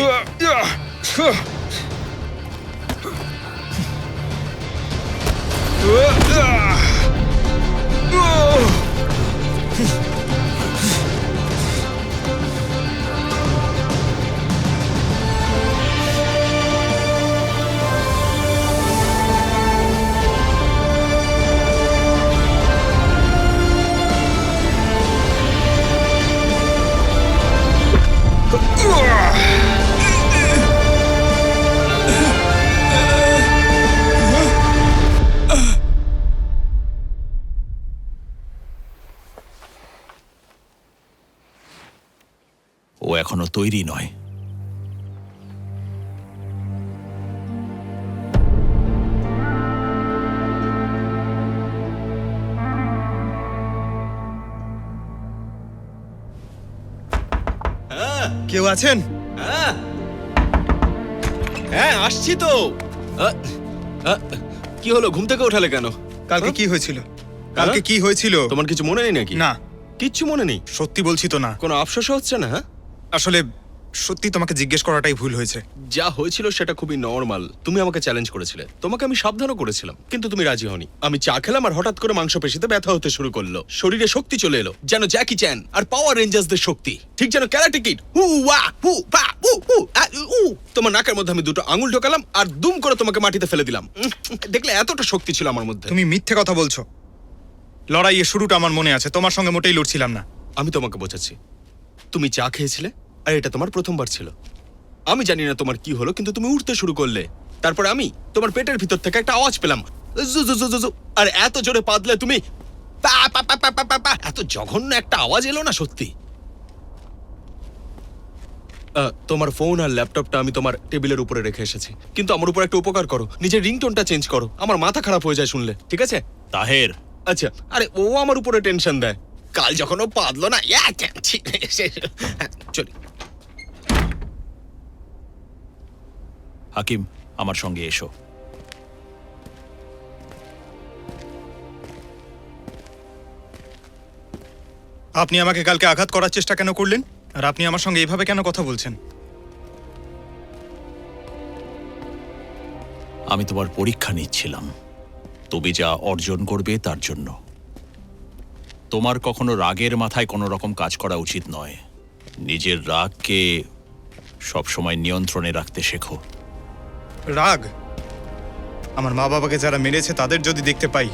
ও এখনো তৈরি নয়। কেউ আছেন? হ্যাঁ আসছি তো। কি হলো, ঘুম থেকে ওঠালে কেন? কালকে কি হয়েছিল? কালকে কি হয়েছিল? তোমার কিছু মনে নেই নাকি? না, কিচ্ছু মনে নেই? সত্যি বলছি তো না। কোনো আফসোস হচ্ছে না? হ্যাঁ, আসলে সত্যি তোমাকে জিজ্ঞেস করাটাই ভুল হয়েছে। যা হয়েছিল সেটা খুবই নর্মাল। তুমি আমাকে চ্যালেঞ্জ করেছিলে, তোমাকে আমি সাবধানও করেছিলাম, কিন্তু তুমি রাজি হওনি। আমি চা খেলাম আর হঠাৎ করে মাংসপেশিতে ব্যথা হতে শুরু করলো, শরীরে শক্তি চলে এলো, যেন জ্যাকি চ্যান আর পাওয়ার রেঞ্জার্সদের শক্তি, ঠিক যেন ক্যারাটে কিড। হু ওয়া হু পা হু হু উ। তোমার নাকের মধ্যে আমি দুটো আঙুল ঢোকালাম আর দুম করে তোমাকে মাটিতে ফেলে দিলাম। দেখলে এতটা শক্তি ছিল আমার মধ্যে। তুমি মিথ্যে কথা বলছো। লড়াইয়ের শুরুটা আমার মনে আছে, তোমার সঙ্গে মোটেই লড়ছিলাম না। আমি তোমাকে বোঝাচ্ছি, তুমি চা খেয়েছিলে আর এটা তোমার প্রথমবার ছিল। আমি জানি না তোমার কি হলো, কিন্তু তুমি উঠতে শুরু করলে। তারপর আমি তোমার পেটের ভিতর থেকে একটা আওয়াজ পেলাম, জু জু জু জু জু, আর এত জোরে পাদলে তুমি পা পা পা পা পা পা, এত জঘন্য একটা আওয়াজ এলো না সত্যি। তোমার ফোন আর ল্যাপটপটা আমি তোমার টেবিলের উপরে রেখে এসেছি, কিন্তু আমার উপর একটা উপকার করো, নিজের রিংটোনটা চেঞ্জ করো, আমার মাথা খারাপ হয়ে যায় শুনলে, ঠিক আছে? তাহের, আচ্ছা, আরে ও আমার উপরে টেনশন দেয়। কাল যখন ও পাদলো না, চলি। হাকিম আমার সঙ্গে এসো। আপনি আমাকে কালকে আঘাত করার চেষ্টা কেন করলেন? আর আপনি আমার সঙ্গে এইভাবে কেন কথা বলছেন? আমি তোমার পরীক্ষা নিচ্ছিলাম, তুমি যা অর্জন করবে তার জন্য। তোমার কখনো রাগের মাথায় কোনো রকম কাজ করা উচিত নয়। নিজের রাগকে সবসময় নিয়ন্ত্রণে রাখতে শেখো। রাগ? আমার মা বাবাকে যারা মেরেছে তাদের যদি দেখতে পাই,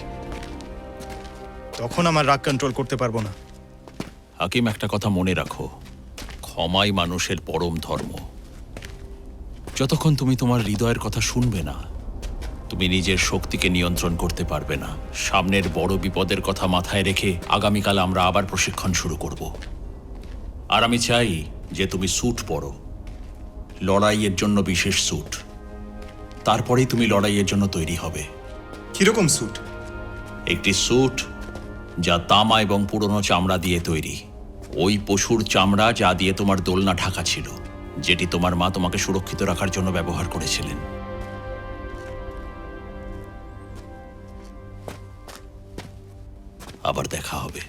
তখন আমার রাগ কন্ট্রোল করতে পারবো না। হাকিম, একটা কথা মনে রাখো, ক্ষমাই মানুষের পরম ধর্ম। যতক্ষণ তুমি তোমার হৃদয়ের কথা শুনবে না, তুমি নিজের শক্তিকে নিয়ন্ত্রণ করতে পারবে না। সামনের বড় বিপদের কথা মাথায় রেখে আগামীকাল আমরা আবার প্রশিক্ষণ শুরু করব। আর আমি চাই যে তুমি স্যুট পরো, লড়াইয়ের জন্য বিশেষ স্যুট। তারপরেই তুমি লড়াইয়ের জন্য তৈরি হবে। কিরকম স্যুট? একটি স্যুট যা তামা এবং পুরনো চামড়া দিয়ে তৈরি। ওই পশুর চামড়া যা দিয়ে তোমার দোলনা ঢাকা ছিল, যেটি তোমার মা তোমাকে সুরক্ষিত রাখার জন্য ব্যবহার করেছিলেন। আবার দেখা হবে।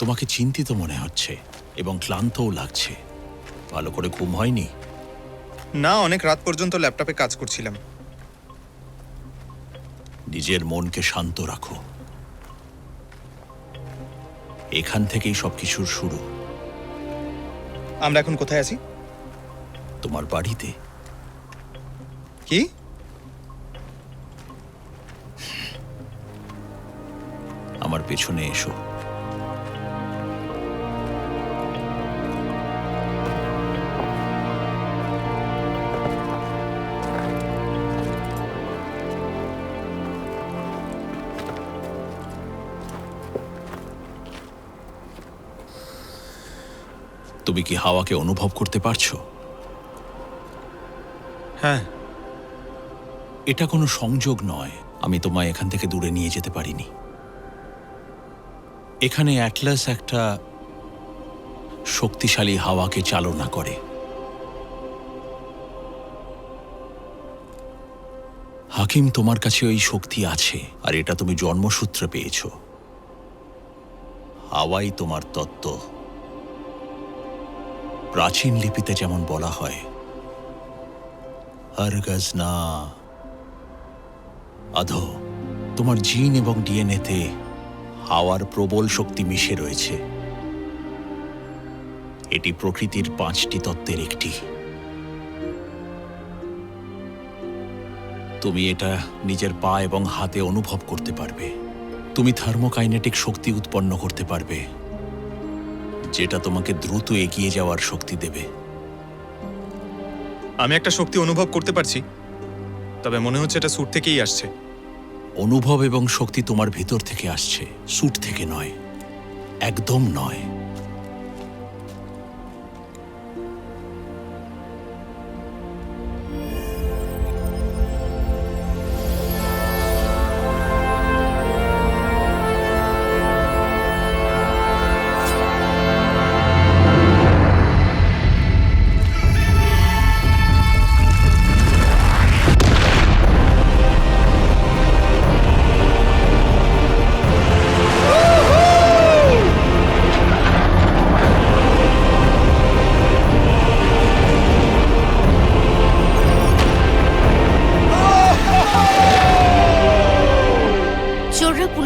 তোমাকে চিন্তিত মনে হচ্ছে এবং ক্লান্তও লাগছে। ভালো করে ঘুম হয়নি? না, অনেক রাত পর্যন্ত ল্যাপটপে কাজ করছিলাম। নিজের মনকে শান্ত রাখো। এখান থেকেই সবকিছুর শুরু। আমরা এখন কোথায় আছি? তোমার বাড়িতে। কি? আমার পেছনে এসো। তুমি কি হাওয়াকে অনুভব করতে পারছো? হ্যাঁ। এটা কোনো সংযোগ নয়। আমি তোমায় এখান থেকে দূরে নিয়ে যেতে পারিনি। এখানে অ্যাটলাস একটা শক্তিশালী হাওয়াকে চালনা করে। হাকিম, তোমার কাছে ওই শক্তি আছে, আর এটা তুমি জন্মসূত্রে পেয়েছো। হাওয়াই তোমার তত্ত্ব। প্রাচীন লিপিতে যেমন বলা হয়, হরগজ না আধো। তোমার জিন এবং ডিএনএতে হাওয়ার প্রবল শক্তি মিশে রয়েছে। এটি প্রকৃতির 5টি তত্ত্বের একটি। তুমি এটা নিজের পা এবং হাতে অনুভব করতে পারবে। তুমি থার্মোকাইনেটিক শক্তি উৎপন্ন করতে পারবে, যেটা তোমাকে দ্রুত এগিয়ে যাওয়ার শক্তি দেবে। আমি একটা শক্তি অনুভব করতে পারছি, তবে মনে হচ্ছে এটা স্যুট থেকেই আসছে। অনুভব এবং শক্তি তোমার ভিতর থেকে আসছে, স্যুট থেকে নয়। একদম নয়।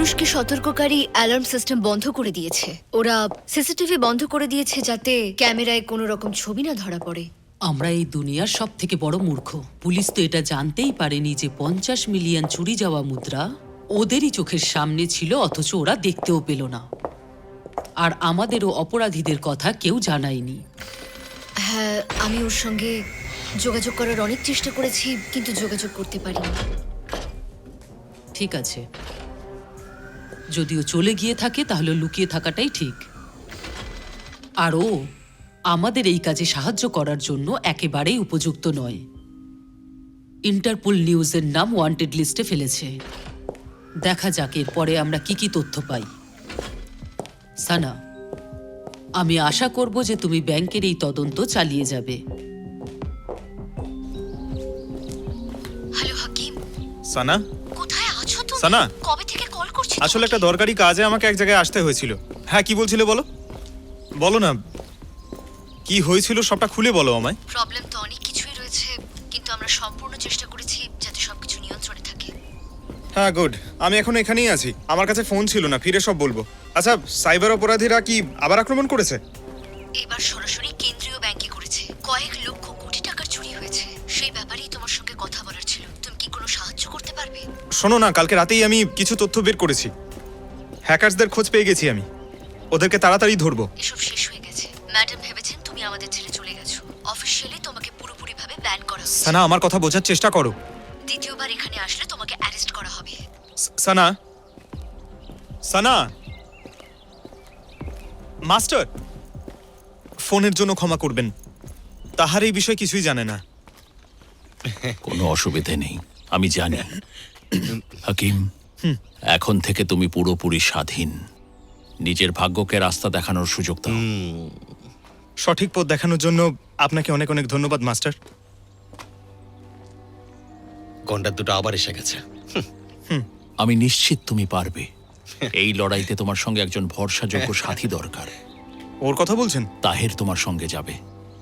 তুরস্কে সতর্ককারী অ্যালার্ম সিস্টেম বন্ধ করে দিয়েছে। ওরা সিসিটিভি বন্ধ করে দিয়েছে যাতে ক্যামেরায় কোনো রকম ছবি না ধরা পড়ে। আমরা এই দুনিয়ার সব থেকে বড় মূর্খ। পুলিশ তো এটা জানতেই পারেনি যে 50 মিলিয়ন চুরি যাওয়া মুদ্রা ওদেরই চোখের সামনে ছিল, অথচ ওরা দেখতেও পেল না। আর আমাদেরও অপরাধীদের কথা কেউ জানায়নি। হ্যাঁ, আমি ওর সঙ্গে যোগাযোগ করার অনেক চেষ্টা করেছি, কিন্তু যোগাযোগ করতে পারিনি। ঠিক আছে, যদিও চলে গিয়ে থাকে তাহলে লুকিয়ে থাকাটাই ঠিক। আর ও আমাদের এই কাজে সাহায্য করার জন্য একেবারেই উপযুক্ত নয়। ইন্টারপোল নিউজের নাম ওয়ান্টেড লিস্টে ফেলেছে। দেখা যাক এরপরে আমরা কি কি তথ্য পাই। সানা, আমি আশা করব যে তুমি ব্যাংকের এই তদন্ত চালিয়ে যাবে। হ্যালো হাকিম, সানা, কোথায় আছো তুমি? সানা। কবে থেকে কল করছি? আসলে একটা দরকারি কাজে আমাকে এক জায়গায় আসতে হয়েছিল। হ্যাঁ, কি বলছিলে বলো? বলো না, কি হয়েছিল সবটা খুলে বলো আমায়। প্রবলেম তো অনেক কিছুই রয়েছে, কিন্তু আমরা সম্পূর্ণ চেষ্টা করেছি যাতে সবকিছু নিয়ন্ত্রণে থাকে। হ্যাঁ, গুড। আমি এখন এখানেই আছি। আমার কাছে ফোন ছিল না, ফিরে সব বলবো। আচ্ছা, সাইবার অপরাধীরা কি আবার আক্রমণ করেছে? এবার সরাসরি কেন্দ্রীয় ব্যাংকে করেছে। কয়েক লক্ষ কোটি টাকার চুরি হয়েছে। সেই ব্যাপারেই তোমার সঙ্গে কথা বলার ছিল। তুমি কি কোনো সাহায্য করতে পারবে? শোনো না, কালকে রাতেই আমি কিছু তথ্য বের করেছি। হ্যাকারসদের খোঁজ পেয়ে গেছি আমি। ওদেরকে তাড়াতাড়ি ধরবো। এসব শেষ হয়ে গেছে। ম্যাডাম ভেবেছেন তুমি আমাদের ছেড়ে চলে গেছো। অফিসিয়ালি তোমাকে পুরোপুরিভাবে ব্যান করা হয়েছে। সানা, আমার কথা বোঝার চেষ্টা করো। দ্বিতীয়বার এখানে আসলে তোমাকে অ্যারেস্ট করা হবে। সানা, সানা, মাস্টার, ফোনের জন্য ক্ষমা করবেন। তাহার এই বিষয়ে কিছুই জানে না। কোনো অসুবিধে নেই, আমি জানি। হাকিম, এখন থেকে তুমি পুরোপুরি স্বাধীন। নিজের ভাগ্যকে রাস্তা দেখানোর সুযোগ দাও। সঠিক পথ দেখানোর জন্য আপনাকে অনেক অনেক ধন্যবাদ মাস্টার। গন্ডার দুটো আবার এসে গেছে। আমি নিশ্চিত তুমি পারবে। এই লড়াইতে তোমার সঙ্গে একজন ভরসাযোগ্য সাথী দরকার। ওর কথা বলছেন? তাহের তোমার সঙ্গে যাবে।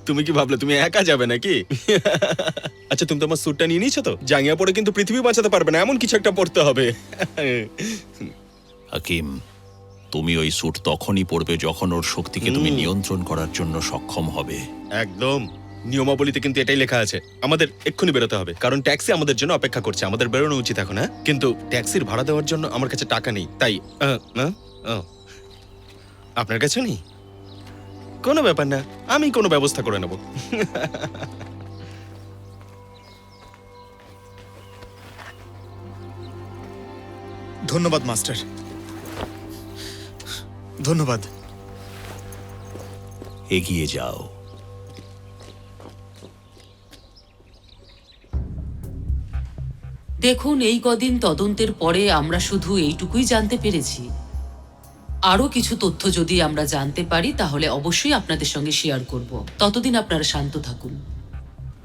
তুমি কি ভাবলে তুমি একা যাবে নাকি? আচ্ছা, তুমি তোমার স্যুটটা নিয়ে নিয়েছো তো? জাঙ্গিয়া পরে কিন্তু পৃথিবী বাঁচাতে পারবে না, এমন কিছু একটা পড়তে হবে। হাকিম, তুমি ওই স্যুট তখনই পরবে যখন ওর শক্তিকে তুমি নিয়ন্ত্রণ করার জন্য সক্ষম হবে। একদম, নিয়মাবলীতে কিন্তু এটাই লেখা আছে। আমাদের এক্ষুনি বেরোতে হবে, কারণ ট্যাক্সি আমাদের জন্য অপেক্ষা করছে। আমাদের বেরোনো উচিত এখন। হ্যাঁ, কিন্তু ট্যাক্সির ভাড়া দেওয়ার জন্য আমার কাছে টাকা নেই, তাই আপনার কাছে নেই? কোনো ব্যাপার না, আমি কোনো ব্যবস্থা করে নেব। ধন্যবাদ মাস্টার, ধন্যবাদ। এগিয়ে যাও। দেখুন, এই কদিন তদন্তের পরে আমরা শুধু এইটুকুই জানতে পেরেছি। আরও কিছু তথ্য যদি আমরা জানতে পারি তাহলে অবশ্যই আপনাদের সঙ্গে শেয়ার করব। ততদিন আপনারা শান্ত থাকুন।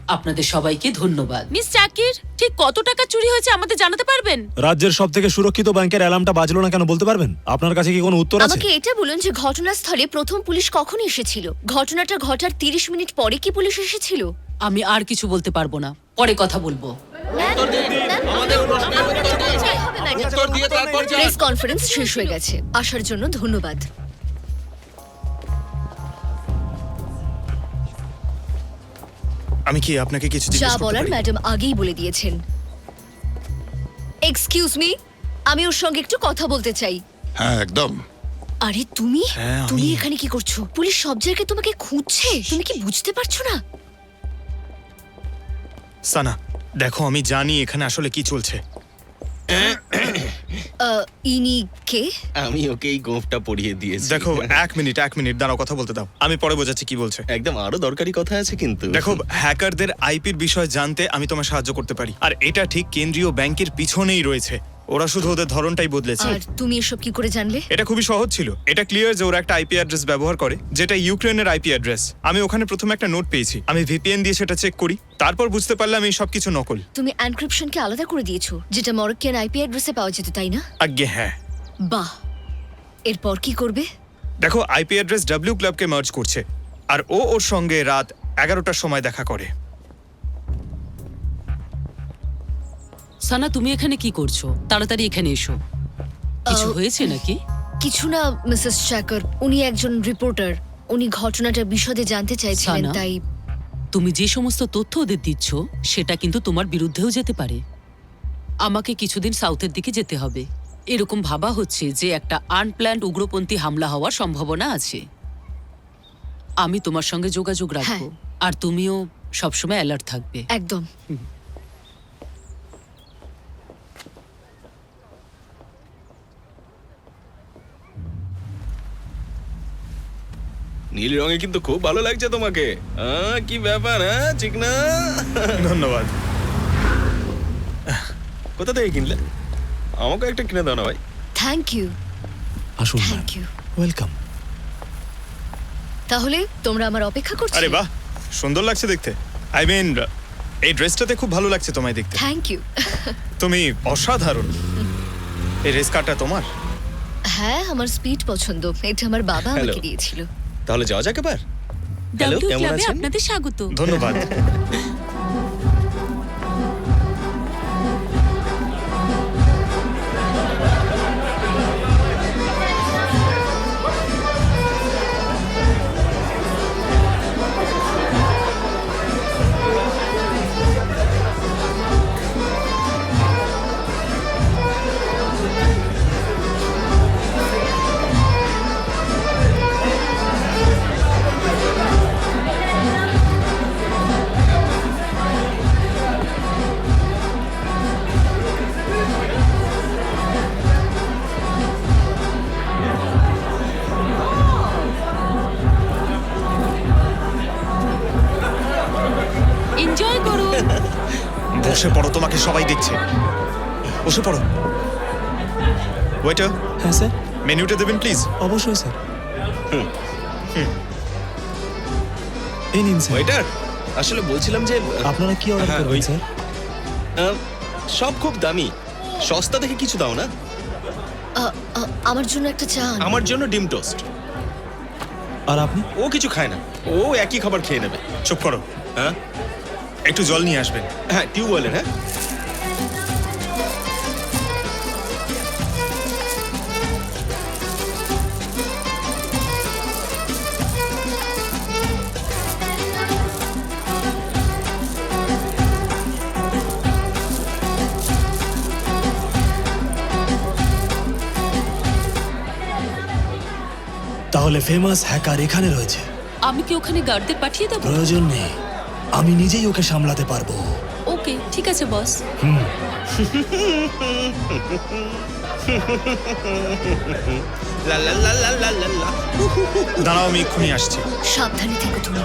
আপনাদের সবাইকে ধন্যবাদ। মিস চাকির, ঠিক কত টাকা চুরি হয়েছে আমাদের জানাতে পারবেন? রাজ্যের সব থেকে সুরক্ষিত ব্যাংকের অ্যালার্মটা বাজলো না কেন বলতে পারবেন? আপনার কাছে কি কোনো উত্তর আছে? আমাকে এটা বলুন যে ঘটনাস্থলে প্রথম পুলিশ কখন এসেছিল? ঘটনাটা ঘটার 30 মিনিট পরে কি পুলিশ এসেছিল? আমি আর কিছু বলতে পারবো না, পরে কথা বলবো। প্রেস কনফারেন্স শেষ হয়ে গেছে। আসার জন্য ধন্যবাদ। আমি কি আপনাকে কিছু যা জিজ্ঞেস করতে বলার পারি? ম্যাডাম আগেই বলে দিয়েছেন। এক্সকিউজ মি, আমি ওর সঙ্গে একটু কথা বলতে চাই। হ্যাঁ, একদম। আরে তুমি হ্যাঁ, তুমি আমি- এখানে কি করছো? পুলিশ সব জায়গায় তোমাকে খুঁজছে। তুমি কি বুঝতে পারছো না? সানা, দেখো, আমি জানি এখানে আসলে কি চলছে। ইনি কে? আমি ওকে এই গোঁফটা পরিয়ে দিয়েছি। দেখো, এক মিনিট দাঁড়াও, কথা বলতে দাও। আমি পরে বোঝাচ্ছি কি বলছে। একদম আরো দরকারি কথা আছে কিন্তু। দেখো, হ্যাকারদের আইপির বিষয় জানতে আমি তোমায় সাহায্য করতে পারি। আর এটা ঠিক কেন্দ্রীয় ব্যাংকের পিছনেই রয়েছে। ওরা শুধু ওদের ধরনটাই বদলেছে। আর তুমি এসব কি করে জানলে? এটা খুবই সহজ ছিল। এটা ক্লিয়ার যে ওরা একটা আইপি অ্যাড্রেস ব্যবহার করে, যেটা ইউক্রেনের আইপি অ্যাড্রেস। আমি ওখানে প্রথমে একটা নোট পেয়েছি। আমি ভিপিএন দিয়ে সেটা চেক করি, তারপর বুঝতে পারলাম এই সবকিছু নকল। তুমি এনক্রিপশনকে আলাদা করে দিয়েছো, যেটা মরক্কিয়ান আইপি অ্যাড্রেসে পাওয়া যেত, তাই না? আজ্ঞে হ্যাঁ। বাহ, এরপর কি করবে? দেখো, আইপি অ্যাড্রেস ডাব্লিউ ক্লাবকে মার্জ করছে, আর ও ওর সঙ্গে রাত 11টার সময় দেখা করে। সানা, তুমি এখানে কি করছো? তাড়াতাড়ি এখানে এসো। কিছু হয়েছে নাকি? কিছু না মিসেস চ্যাকার, উনি একজন রিপোর্টার। উনি ঘটনাটা বিশদে জানতে চাইছিলেন, সানা? তাই তুমি যে সমস্ত তথ্য ওদের দিচ্ছ সেটা কিন্তু তোমার বিরুদ্ধেও যেতে পারে। আমাকে কিছুদিন সাউথের দিকে যেতে হবে। এরকম ভাবা হচ্ছে যে একটা আনপ্ল্যান্ড উগ্রপন্থী হামলা হওয়ার সম্ভাবনা আছে। আমি তোমার সঙ্গে যোগাযোগ রাখবো, আর তুমিও সবসময় অ্যালার্ট থাকবে। একদম। নীল রঙে কিন্তু খুব ভালো লাগছে তোমাকে। কি ব্যাপার, হ্যাঁ চিকনা? ধন্যবাদ। কোথা থেকে কিনলে? আমাকে একটা কিনে দাও না ভাই। Thank you. আসুন থ্যাংক ইউ। ওয়েলকাম। তাহলে তোমরা আমার অপেক্ষা করছো? আরে বাহ, সুন্দর লাগছে দেখতে। আই মিন, এই ড্রেসটাতে খুব ভালো লাগছে তোমায় দেখতে। Thank you. তুমি অসাধারণ। এই রেস কারটা তোমার? হ্যাঁ, আমার স্পিড পছন্দ। এটা আমার বাবা আমাকে Hello. দিয়েছিল। তাহলে যাওয়া যাক এবার। হ্যালো, ডাব্লিউ কেমন ক্লাবে আছেন? আপনাদের স্বাগত। ধন্যবাদ। এনজয় করুন। বসে পড়ো, তোমাকে সবাই দেখছে। বসে পড়ো। ওয়েটার, হ্যাঁ স্যার, মেনুটা দেবেন প্লিজ। অবশ্যই স্যার। এই নিন স্যার। ওয়েটার, আসলে বলছিলাম যে আপনারা কি অর্ডার হ্যাঁ, করবেন ওই- স্যার? সব খুব দামি, সস্তা দেখে কিছু দাও না। আমার জন্য একটা চা আনো। আমার জন্য ডিম টোস্ট। আর আপনি? ও কিছু খায় না, ও একই খাবার খেয়ে নেবে। চুপ করো, হ্যাঁ একটু জল নিয়ে আসবেন। হ্যাঁ, টিউবওয়েলের। হ্যাঁ, তাহলে ফেমাস হ্যাকার এখানে রয়েছে। আমি কি ওখানে গার্ডদের পাঠিয়ে দেবো? প্রয়োজন নেই, আমি নিজেই ওকে সামলাতে পারবো। ওকে, ঠিক আছে বস। লা লা লা লা লা লা লা। দাঁড়াও, আমি এক্ষুনি আসছি। সাবধানে থেকো তুমি।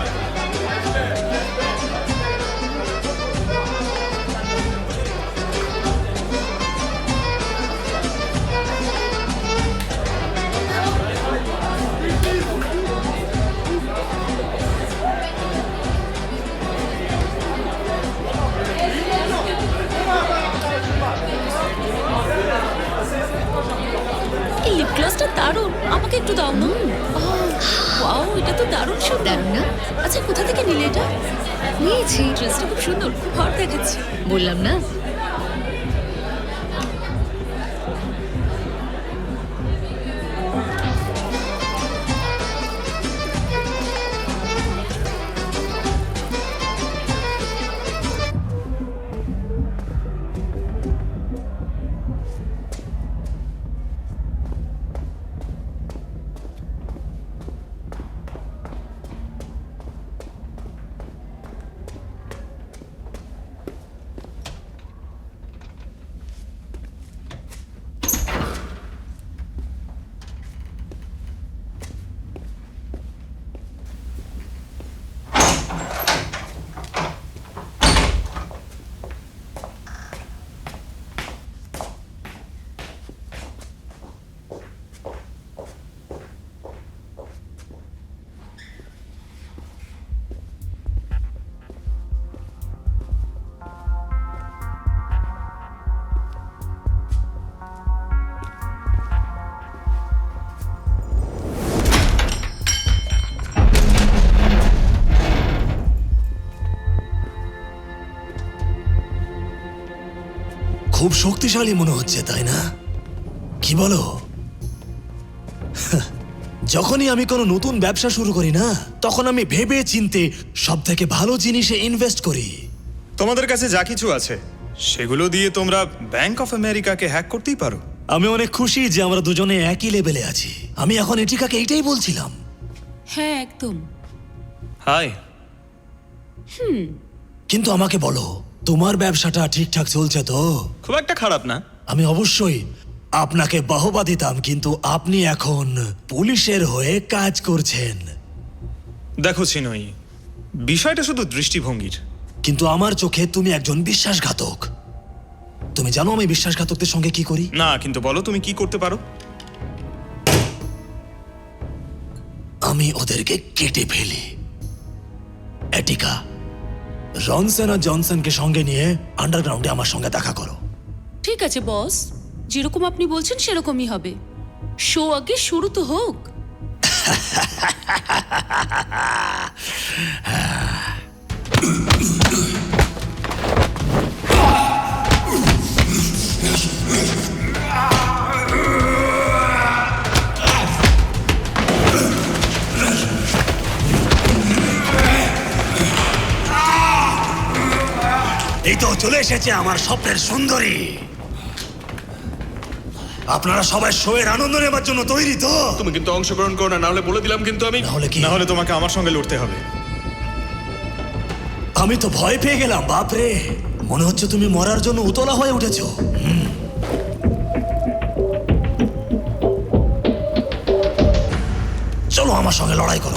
এই লিপ গ্লসটা দারুণ, আমাকে একটু দাও না। ওয়াও, এটা তো দারুণ সুন্দর। দারুণ না? আচ্ছা, কোথা থেকে নিলে এটা? নিয়েছি। ড্রেসটা খুব সুন্দর, খুব হট দেখাচ্ছে। বললাম না। খুব শক্তিশালী মনে হচ্ছে, তাই না? কি বলো? যখনই আমি কোনো নতুন ব্যবসা শুরু করি না, তখন আমি ভেবে চিন্তে সব থেকে ভালো জিনিসে ইনভেস্ট করি। তোমাদের কাছে যা কিছু আছে সেগুলো দিয়ে তোমরা ব্যাংক অফ আমেরিকাকে হ্যাক করতেই পারো। আমি অনেক খুশি যে আমরা দুজনে একই লেভেলে আছি। আমি এখন এটিকাকে এইটাই বলছিলাম। হ্যাঁ একদম। হাই। কিন্তু আমাকে বলো, তোমার ব্যবসাটা ঠিকঠাক চলছে তো? খুব একটা খারাপ না। আমি অবশ্যই আপনাকে বাহবা দিতাম, কিন্তু আপনি এখন পুলিশের হয়ে কাজ করছেন। দেখো চিনই, বিষয়টা শুধু দৃষ্টিভঙ্গির। কিন্তু আমার চোখে তুমি একজন বিশ্বাসঘাতক। তুমি জানো আমি বিশ্বাসঘাতকদের সঙ্গে কি করি? না, কিন্তু বলো তুমি কি করতে পারো? আমি ওদেরকে কেটে ফেলি। এটিকা, রনসন আর জনসনকে সঙ্গে নিয়ে আন্ডারগ্রাউন্ডে আমার সঙ্গে দেখা করো। ঠিক আছে বস, যেরকম আপনি বলছেন সেরকমই হবে। শো আগে শুরু তো হোক। এই তো চলে এসেছে আমার স্বপ্নের সুন্দরী। আপনারা সবাই শো এর আনন্দ নেবার জন্য তৈরি তো? তুমি কিন্তু অংশগ্রহণ করো না, নাহলে বলে দিলাম কিন্তু আমি। নাহলে কি? না হলে তোমাকে আমার সঙ্গে লড়তে হবে। আমি তো ভয় পেয়ে গেলাম। বাপরে, মনে হচ্ছে তুমি মরার জন্য উতলা হয়ে উঠেছো। চলো আমার সঙ্গে লড়াই করো।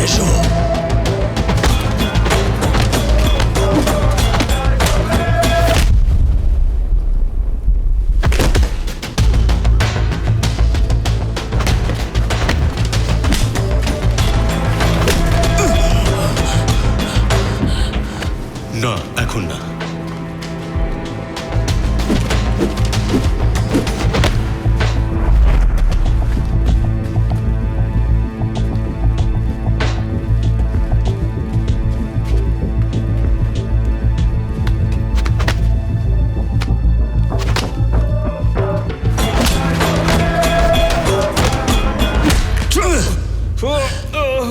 এসো। না, এখন না।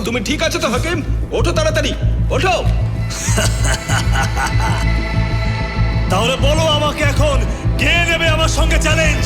তুমি ঠিক আছে তো হাকিম? ওঠো তাড়াতাড়ি, ওঠো। তাহলে বলো আমাকে এখন কে নেবে আমার সঙ্গে চ্যালেঞ্জ?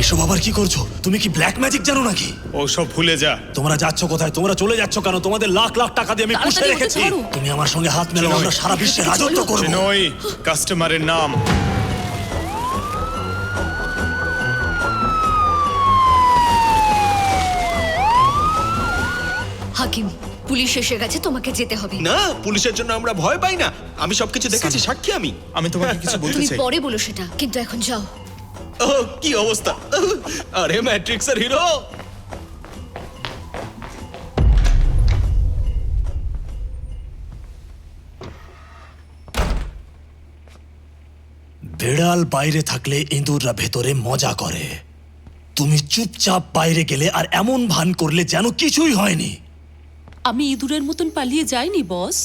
এসব আবার কি করছো? তুমি কি ব্ল্যাক ম্যাজিক জানো নাকি? ও সব ভুলে যা। তোমরা যাচ্ছ কোথায়? তোমরা চলে যাচ্ছ কেন? তোমাদের লাখ লাখ টাকা দিয়ে আমি পুষে তাড়াতাড়ি ওকে রেখেছি। ধরো। তুমি আমার সঙ্গে হাত মেলাও, আমরা সারা বিশ্বে রাজত্ব করব। চিনই, কাস্টমারের নাম। হাকিম, পুলিশ এসে গেছে, তোমাকে যেতে হবে। না, পুলিশের জন্য আমরা ভয় পাই না। আমি সবকিছু দেখেছি, সাক্ষী আমি। আমি তোমাকে কিছু বলতে তুমি চাই। পরে বলো সেটা, কিন্তু এখন যাও। ও কি অবস্থা! আরে ম্যাট্রিক্সের হিরো। বেড়াল বাইরে থাকলে ইঁদুররা ভেতরে মজা করে। তুমি চুপচাপ বাইরে গেলে আর এমন ভান করলে যেন কিছুই হয়নি। আমি ইঁদুরের মতন পালিয়ে যাইনি বস,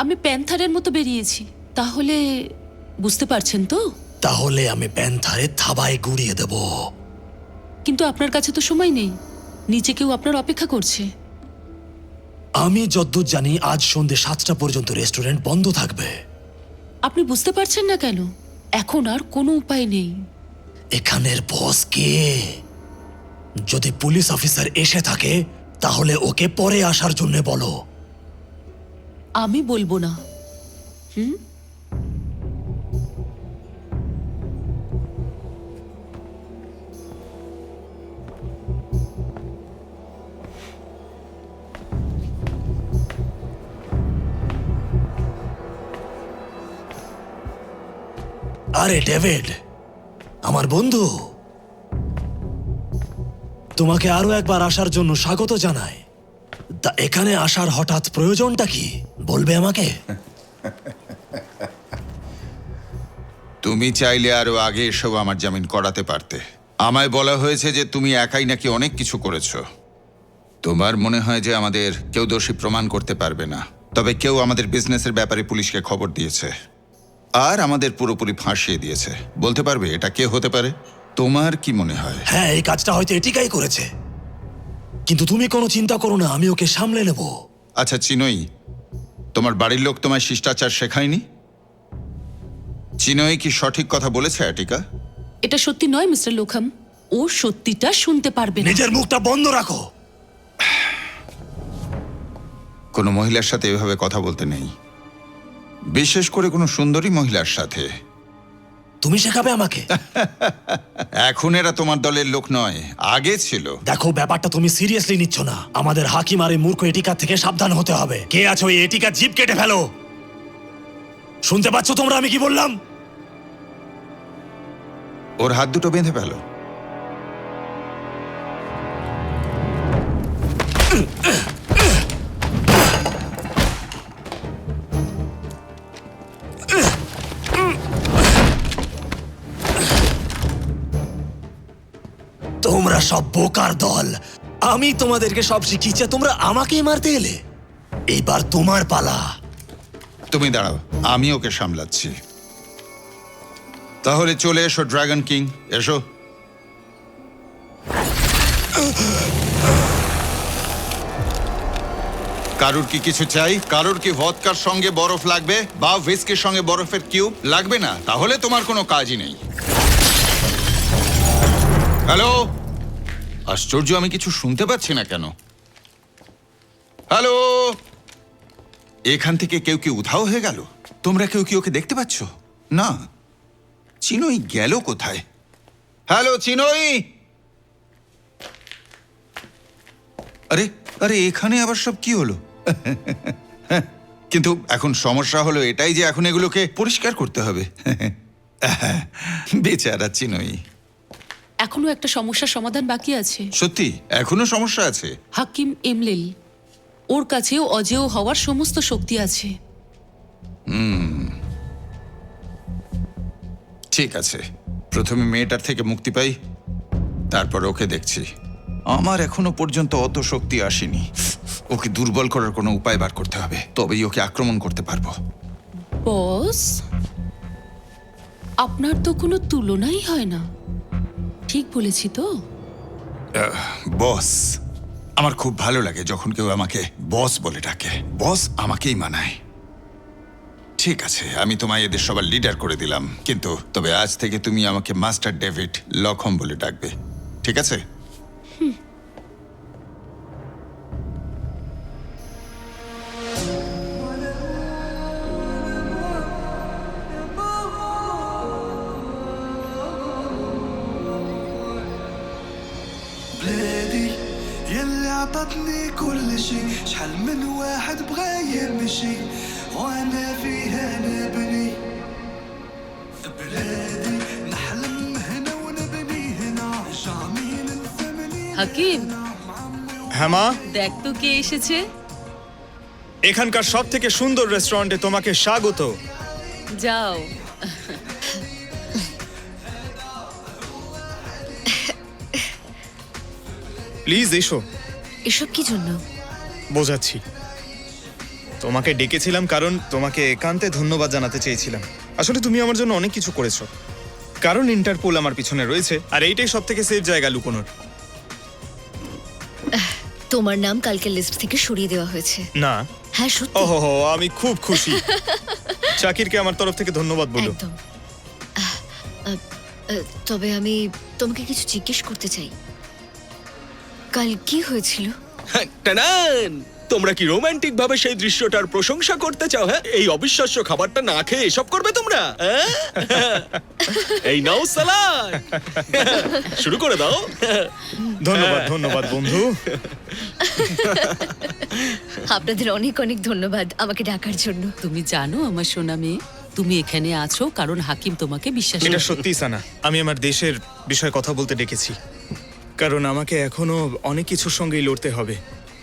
আমি প্যান্থারের মতো বেরিয়েছি। তাহলে বুঝতে পারছেন তো? তাহলে আমি প্যান্থারে থাবায় গুড়িয়ে দেব। কিন্তু আপনার কাছে তো সময় নেই, নিচে কেউ আপনার অপেক্ষা করছে। আমি যদ্দূর জানি আজ সন্ধ্যে 7টা পর্যন্ত রেস্টুরেন্ট বন্ধ থাকবে। আপনি বুঝতে পারছেন না কেন? এখন আর কোনো উপায় নেই। এখানের বস কে? যদি পুলিশ অফিসার এসে থাকে তাহলে ওকে পরে আসার জন্য বলো। আমি বলবো না। আরে ডেভিড, আমার বন্ধু, তোমাকে আরো একবার আসার জন্য স্বাগত জানাই। তা এখানে আসার হঠাৎ প্রয়োজনটা কি বলবে আমাকে? তুমি চাইলে আরো আগে এসব আমার জামিন করাতে পারতে। আমায় বলা হয়েছে যে তুমি একাই নাকি অনেক কিছু করেছো। তোমার মনে হয় যে আমাদের কেউ দোষী প্রমাণ করতে পারবে না, তবে কেউ আমাদের বিজনেসের ব্যাপারে পুলিশকে খবর দিয়েছে আর আমাদের পুরোপুরি ফাঁসিয়ে দিয়েছে। বলতে পারবে এটা কে হতে পারে? তোমার কি মনে হয়? হ্যাঁ, এই কাজটা হয়তো এটিকাই করেছে, কিন্তু তুমি কোনো চিন্তা করো না, আমি ওকে সামলে নেব। আচ্ছা চিনই, তোমার বাড়ির লোক তোমায় শিষ্টাচার শেখায়নি? চিনই কি সঠিক কথা বলেছে অ্যাটিকা? এটা সত্যি নয় মিস্টার লোখাম, ও সত্যিটা শুনতে পারবে না। নিজের মুখটা বন্ধ রাখো। কোনো মহিলার সাথে এভাবে কথা বলতে নেই, বিশেষ করে কোনো সুন্দরী মহিলার সাথে। তুমি শেখাবে আমাকে? এখন এরা তোমার দলের লোক নয়, আগে ছিল। দেখো, ব্যাপারটা তুমি সিরিয়াসলি নিচ্ছ না। আমাদের হাকিম আর এই মূর্খ এটিকার থেকে সাবধান হতে হবে। কে আছো? এই এটিকার জিভ কেটে ফেলো। শুনতে পাচ্ছ তোমরা আমি কি বললাম? ওর হাত দুটো বেঁধে ফেলো। তোমরা সব বোকার দল। আমি তোমাদেরকে সব শিখিয়েছি, তোমরা আমাকেই মারতে এলে। এইবার তোমার পালা। তুমি দাঁড়াও, আমি ওকে সামলাচ্ছি। তাহলে চলে এসো ড্রাগন কিং, এসো। কারুর কি কিছু চাই? কারুর কি ভদকার সঙ্গে বরফ লাগবে বা হুইস্কির সঙ্গে বরফের কিউব লাগবে না? তাহলে তোমার কোনো কাজই নেই। হ্যালো, আশ্চর্য, আমি কিছু শুনতে পাচ্ছি না কেন? হ্যালো, এখান থেকে কেউ কি উধাও হয়ে গেল? তোমরা কেউ কি ওকে দেখতে পাচ্ছ? না। চিনই গেল কোথায়? হ্যালো চিনই, আরে আরে এখানে আবার সব কি হলো? কিন্তু এখন সমস্যা হলো এটাই যে এখন এগুলোকে পরিষ্কার করতে হবে। বেচারা চিনই। এখনো একটা সমস্যার সমাধান বাকি আছে। সত্যি এখনো সমস্যা আছে? হাকিম এমলেল, ওর কাছেও অজেয় হওয়ার সমস্ত শক্তি আছে। ঠিক আছে, প্রথমে মেয়েটার থেকে মুক্তি পাই, তারপর ওকে দেখছি। আমার এখনো পর্যন্ত অত শক্তি আসেনি। ওকে দুর্বল করার কোনো উপায় বার করতে হবে, তবেই ওকে আক্রমণ করতে পারবো। বস, আপনার তো কোনো তুলনাই হয় না। ঠিক বলেছি তো? বস, আমার খুব ভালো লাগে যখন কেউ আমাকে বস বলে ডাকে। বস আমাকেই মানায়। ঠিক আছে, আমি তোমায় এদের সবার লিডার করে দিলাম, কিন্তু তবে আজ থেকে তুমি আমাকে মাস্টার ডেভিড লখম বলে ডাকবে, ঠিক আছে? بلادي يلي عطتني كل شي، شحال من واحد بغا يمشي وانا فيها نبني. بلادي نحلم هنا ونبني هنا، شعبي ننثمني. হাকিম, হ্যাঁ মা, দেখ তো কে এসেছে। এখানকার সব থেকে সুন্দর রেস্টুরেন্টে তোমাকে স্বাগত। যাও। প্লিজ এসো। এসব কি জন্য? বোঝাচ্ছি। তোমাকে ডেকেছিলাম কারণ তোমাকে একান্তে ধন্যবাদ জানাতে চেয়েছিলাম। আসলে তুমি আমার জন্য অনেক কিছু করেছো, কারণ ইন্টারপোল আমার পিছনে রয়েছে আর এইটাই সব থেকে সেফ জায়গা লুকোনোর। তোমার নাম কালকে লিস্ট থেকে সরিয়ে দেওয়া হয়েছে। না। হ্যাঁ সত্যি। ওহো, আমি খুব খুশি। শাকিরকে আমার তরফ থেকে ধন্যবাদ বলো। একদম। তবে আমি তোমাকে কিছু জিজ্ঞেস করতে চাই। কাল কি হয়েছিল? টানান! তোমরা কি রোমান্টিক ভাবে সেই দৃশ্যটার প্রশংসা করতে চাও? হ্যাঁ, এই অবিশ্বাস্য খাবারটা না খেয়ে এসব করবে তোমরা? এই নাও সালাদ, শুরু করে দাও। ধন্যবাদ ধন্যবাদ বন্ধু। আপনাদের অনেক অনেক ধন্যবাদ আমাকে ডাকার জন্য। তুমি জানো আমার সোনা মেয়ে, তুমি এখানে আছো কারণ হাকিম তোমাকে বিশ্বাস এটা করে। সত্যি সানা, আমি আমার দেশের বিষয়ে কথা বলতে ডেকেছি, কারণ আমাকে এখনো অনেক কিছুর সঙ্গেই লড়তে হবে।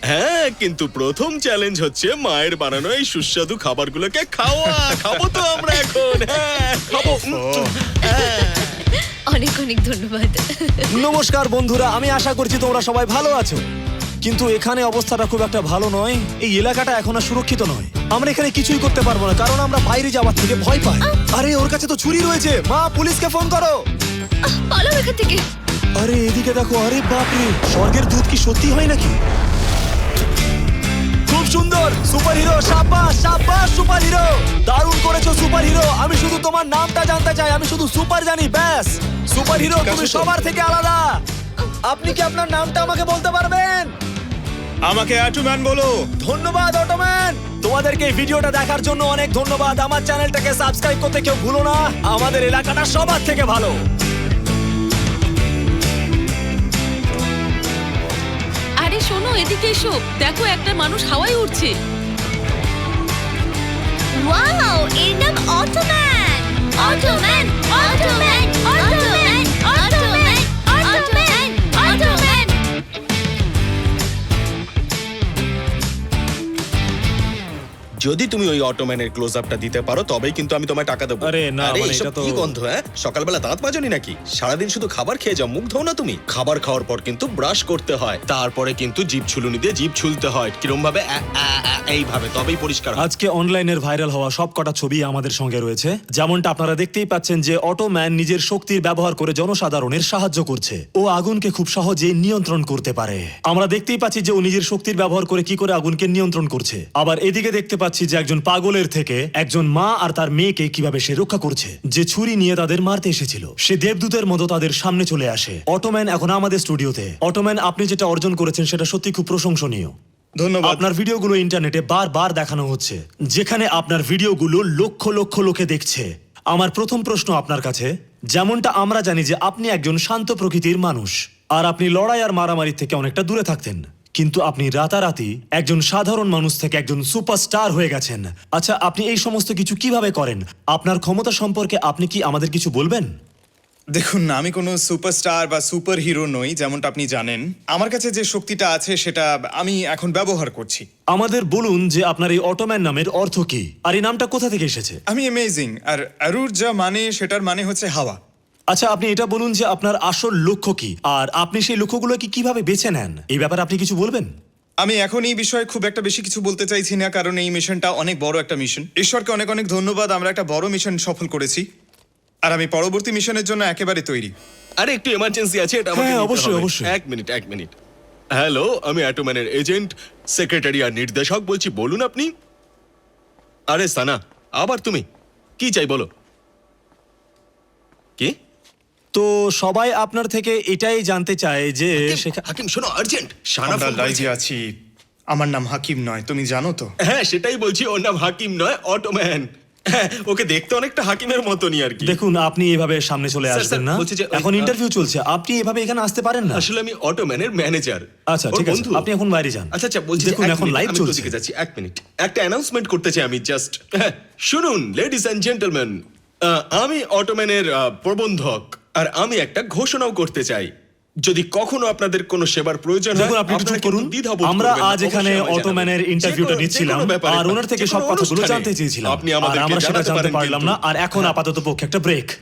হ্যাঁ, কিন্তু প্রথম চ্যালেঞ্জ হচ্ছে মায়ের বানানো এই সুস্বাদু খাবারগুলোকে খাওয়া। খাবো তো আমরা এখন। হ্যাঁ, খাবো। অনেক অনেক ধন্যবাদ। নমস্কার বন্ধুরা, আমি আশা করছি তোমরা সবাই ভালো আছো, কিন্তু এখানে অবস্থাটা খুব একটা ভালো নয়। এই এলাকাটা এখন আর সুরক্ষিত নয়। আমরা এখানে কিছুই করতে পারবো না, কারণ আমরা বাইরে যাওয়ার থেকে ভয় পাই। আরে ওর কাছে তো ছুরি রয়েছে। মা, পুলিশকে ফোন করো। পালাও এখান থেকে। আরে এদিকে দেখো, আরে বাপরে, স্বর্গের দুধ কি সত্যি হয় নাকি? খুব সুন্দর, সুপার হিরো, শাবাশ শাবাশ সুপার হিরো, দারুণ করেছো সুপার হিরো। আমি শুধু তোমার নামটা জানতে চাই, আমি শুধু সুপার জানি, ব্যাস। সুপার হিরো, তুমি সবার থেকে আলাদা। আপনি কি আপনার নামটা আমাকে বলতে পারবেন? আমাকে অটোম্যান বলো। ধন্যবাদ অটোম্যান। তোমাদেরকে এই ভিডিওটা দেখার জন্য অনেক ধন্যবাদ। আমার চ্যানেলটাকে সাবস্ক্রাইব করতে কেউ ভুলো না। আমাদের এলাকাটা সবার থেকে ভালো। আরে শোনো, এদিকে এসো, দেখো একটা মানুষ হাওয়ায় উঠছে। ওয়াও, এর নাম Ottoman. Ottoman, Ottoman, Ottoman, Ottoman, Ottoman, Ottoman. যদি তুমি ওই অটোম্যানের ক্লোজ আপটা দিতে পারো তবেই কিন্তু আমি তোমায় টাকা দেবো। আরে না, মানে এসব এটা তো- কি গন্ধ? হ্যাঁ, সকালবেলা দাঁত মাজনি নাকি? সারাদিন শুধু খাবার খেয়ে যাও, মুখ ধোও না তুমি? খাবার খাওয়ার পর কিন্তু ব্রাশ করতে হয়, তারপরে কিন্তু জিভ ছুলুনি দিয়ে জিভ ছুলতে হয়। কিরম ভাবে? এইভাবে, তবেই পরিষ্কার হয়। আজকে অনলাইনের ভাইরাল হওয়া সব কটা ছবি আমাদের সঙ্গে রয়েছে। যেমনটা আপনারা দেখতেই পাচ্ছেন যে অটোম্যান নিজের শক্তির ব্যবহার করে জনসাধারণের সাহায্য করছে। ও আগুনকে খুব সহজে নিয়ন্ত্রণ করতে পারে। আমরা দেখতেই পাচ্ছি যে ও নিজের শক্তির ব্যবহার করে কি করে আগুনকে নিয়ন্ত্রণ করছে। আবার এদিকে দেখতে পাচ্ছি যে একজন পাগলের থেকে একজন মা আর তার মেয়েকে কিভাবে সে রক্ষা করছে, যে ছুরি নিয়ে তাদের মারতে এসেছিল। সে দেবদূতের মতো তাদের সামনে চলে আসে। অটোম্যান এখন আমাদের স্টুডিওতে। অটোম্যান, আপনি যেটা অর্জন করেছেন সেটা সত্যি খুব প্রশংসনীয়। ধন্যবাদ। আপনার ভিডিওগুলো ইন্টারনেটে বারবার দেখানো হচ্ছে, যেখানে আপনার ভিডিওগুলো লক্ষ লক্ষ লোকে দেখছে। আমার প্রথম প্রশ্ন আপনার কাছে, যেমনটা আমরা জানি যে আপনি একজন শান্ত প্রকৃতির মানুষ, আর আপনি লড়াই আর মারামারি থেকে অনেকটা দূরে থাকতেন, কিন্তু আপনি রাতারাতি একজন সাধারণ মানুষ থেকে একজন সুপারস্টার হয়ে গেছেন। আচ্ছা, আপনি এই সমস্ত কিছু কিভাবে করেন? আপনার ক্ষমতা সম্পর্কে আপনি কি আমাদের কিছু বলবেন? দেখুন না, আমি কোনো সুপারস্টার বা সুপার হিরো নই, যেমনটা আপনি জানেন। আমার কাছে যে শক্তিটা আছে সেটা আমি এখন ব্যবহার করছি। আমাদের বলুন যে আপনার এই অটোম্যান নামের অর্থ কি, আর এই নামটা কোথা থেকে এসেছে? আমি অ্যামেজিং, আর অ্যারুর যা মানে সেটার মানে হচ্ছে হাওয়া। আচ্ছা, আপনি এটা বলুন যে আপনার আসল লক্ষ্য কি, আর আপনি সেই লক্ষ্যগুলোকে কিভাবে বেছে নেন, এই ব্যাপারে আপনি কিছু বলবেন? আমি এখন এই বিষয়ে খুব একটা বেশি কিছু বলতে চাইছি না, কারণ এই মিশনটা অনেক বড় একটা মিশন। ঈশ্বরকে অনেক অনেক ধন্যবাদ, আমরা একটা বড় মিশন সফল করেছি, আর আমি পরবর্তী মিশনের জন্য একেবারে তৈরি। আরে একটু এমার্জেন্সি আছে, এটা আমাকে হ্যাঁ, নিতে অবশ্যই, হবে। অবশ্যই। এক মিনিট। হ্যালো, আমি অটোম্যানের এজেন্ট, সেক্রেটারি আর নির্দেশক বলছি। বলুন আপনি। আরে সানা, আবার তুমি কি চাই বলো? কি? তো সবাই আপনার থেকে এটাই জানতে চায় যে হাকিম শোনো, আর্জেন্ট। সানা আমরা ফোন করেছে। লাইভে আছি। আমার নাম হাকিম নয়, তুমি জানো তো? হ্যাঁ, সেটাই বলছি, ওর নাম হাকিম নয়, অটোম্যান। হ্যাঁ, ওকে দেখতে অনেকটা হাকিমের মতনই আর কি। দেখুন, আপনি এভাবে সামনে চলে স্যার, আসবেন না। বলছি যে ওই- এখন ইন্টারভিউ চলছে, আপনি এভাবে এখানে আসতে পারেন না। আসলে আমি অটোম্যানের ম্যানেজার। আচ্ছা, ঠিক আছে, আপনি এখন বাইরে যান। আচ্ছা, বলছি দেখুন, এখন লাইভ চলছে। যাচ্ছি, এক মিনিট। একটা অ্যানাউন্সমেন্ট করতে চাই আমি, জাস্ট। শুনুন লেডিস অ্যান্ড জেন্টলম্যান, আমি অটোম্যানের প্রবন্ধক, আর আমি একটা ঘোষণাও করতে চাই। যদি কখনো আপনাদের কোনো সেবার প্রয়োজন হয়, দেখুন, আপনি একটু চুপ আপনারা করুন। কিন্তু দ্বিধাবোধ আমরা করবেন না। আজ এখানে অবশ্যই আমায় অটোম্যানের জানাবেন। ইন্টারভিউটা যে কোনো- নিচ্ছিলাম, যে কোনো ব্যাপারে, আর ওনার থেকে যে সব কোনো কথাগুলো অনুষ্ঠানে জানতে চেয়েছিলাম, আপনি আর আমাদেরকে আমরা সেটা জানাতে জানতে পারেন পারলাম কিন্তু। না। আর এখন আপাতত পক্ষে একটা ব্রেক।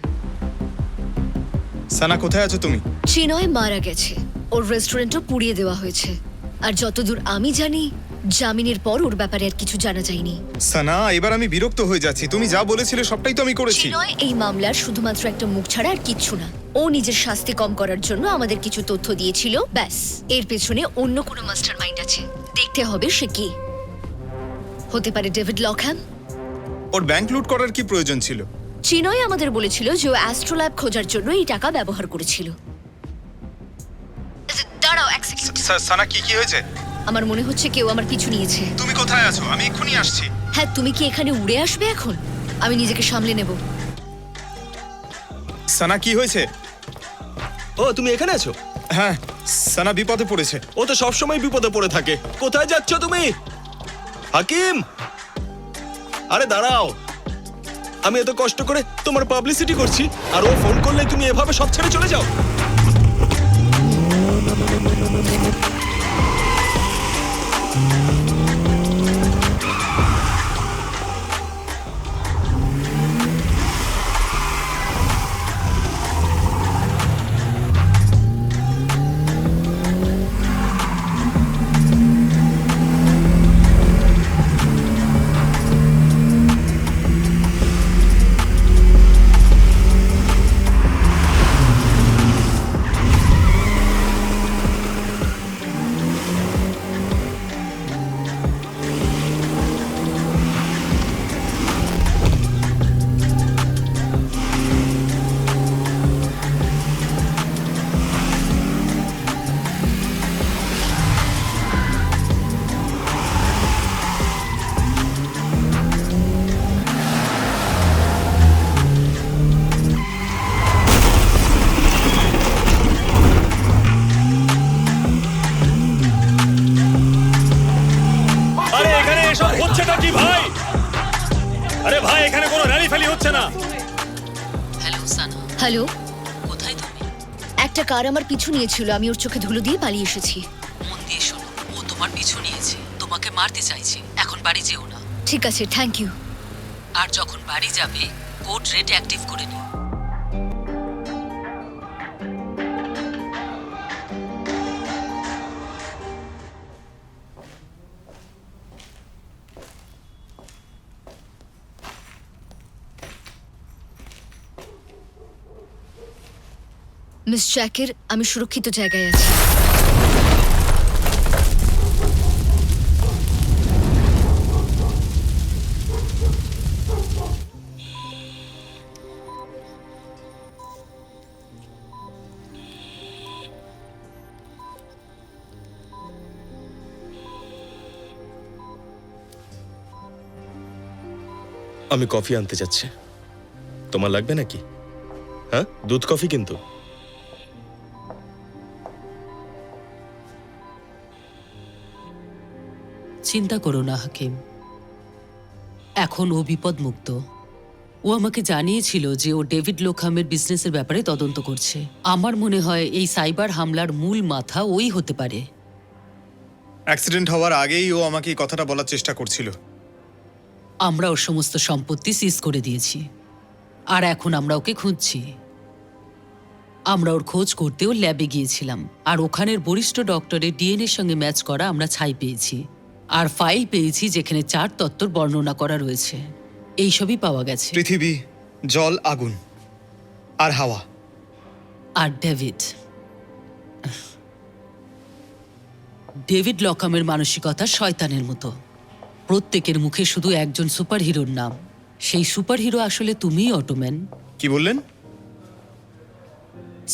সানা, কোথায় আছো তুমি? চিনয় মারা গেছে, ওর রেস্টুরেন্টও পুড়িয়ে দেওয়া হয়েছে, আর যতদূর আমি জানি জামিনের পর ওর ব্যাপারে আর কিছু জানা যায়নি। সানা, এবার আমি বিরক্ত হয়ে যাচ্ছি। তুমি যা বলেছিলে সবটাই তো আমি করেছি। চিনয় এই মামলার শুধুমাত্র একটা মুখ ছাড়া আর কিচ্ছু না। ও নিজের শাস্তি কম করার জন্য আমাদের কিছু তথ্য দিয়েছিল, ব্যাস। এর পেছনে অন্য কোনো মাস্টার মাইন্ড আছে, দেখতে হবে সে কি। হতে পারে ডেভিড লকহ্যাম। ওর ব্যাংক লুট করার কি প্রয়োজন ছিল? চিনয় আমাদের বলেছিল যে ও অ্যাস্ট্রোল্যাব খোঁজার জন্য এই টাকা ব্যবহার করেছিল। দাঁড়াও এক সেকেন্ড। সানা, কি হয়েছে? আমার মনে হচ্ছে কেউ আমার পিছু নিয়েছে। তুমি কোথায় আছো? আমি এক্ষুনি আসছি। হ্যাঁ, তুমি কি এখানে উড়ে আসবে এখন? আমি নিজেকে সামলে নেব। সানা, কি হয়েছে? ও, তুমি এখানে আছো? হ্যাঁ, সানা বিপদে পড়েছে। ও তো সবসময় বিপদে পড়ে থাকে। কোথায় যাচ্ছ তুমি? হাকিম, আরে দাঁড়াও। আমি এত কষ্ট করে তোমার পাবলিসিটি করছি আর ও ফোন করলে তুমি এভাবে সব ছেড়ে চলে যাও? আরে এখানে এসব হচ্ছেটা কি ভাই? আরে ভাই এখানে কোনো র্যালি ফ্যালি হচ্ছে না। হ্যালো সানা, হ্যালো, কোথায় তুমি? একটা কার আমার পিছু নিয়েছিল, আমি ওর চোখে ধুলো দিয়ে পালিয়ে এসেছি। মন দিয়ে শোনো, ও তোমার পিছু নিয়েছে, তোমাকে মারতে চাইছে। এখন বাড়ি যেও না, ঠিক আছে, থ্যাংক ইউ। আর যখন বাড়ি যাবে কোড রেড অ্যাক্টিভ করে নিও। মিস জ্যাকের, আমি সুরক্ষিত জায়গায় আছি। আমি কফি আনতে যাচ্ছি, তোমার লাগবে নাকি? হ্যাঁ, দুধ কফি কিন্তু। চিন্তা করো না হাকিম, এখন ও বিপদমুক্ত। ও আমাকে জানিয়েছিল যে ও ডেভিড লোখামের বিজনেসের ব্যাপারে তদন্ত করছে। আমার মনে হয় এই সাইবার হামলার মূল মাথা ওই হতে পারে। অ্যাক্সিডেন্ট হওয়ার আগেই ও আমাকে এই কথাটা বলার চেষ্টা করছিল। আমরা ওর সমস্ত সম্পত্তি সিজ করে দিয়েছি, আর এখন আমরা ওকে খুঁজছি। আমরা ওর খোঁজ করতে ওর ল্যাবে গিয়েছিলাম, আর ওখানের বরিষ্ঠ ডক্টরের ডিএনএর সঙ্গে ম্যাচ করা আমরা ছাই পেয়েছি, আর ফাইল পেয়েছি যেখানে 4 তত্ত্বর বর্ণনা করা রয়েছে। এইসবই পাওয়া গেছে। পৃথিবী, জল, আগুন আর হাওয়া। আর ডেভিড লকামের মানসিকতা শয়তানের মতো। প্রত্যেকের মুখে শুধু একজন সুপারহিরোর নাম। সেই সুপারহিরো আসলে তুমিই, অটোম্যান। কি বললেন?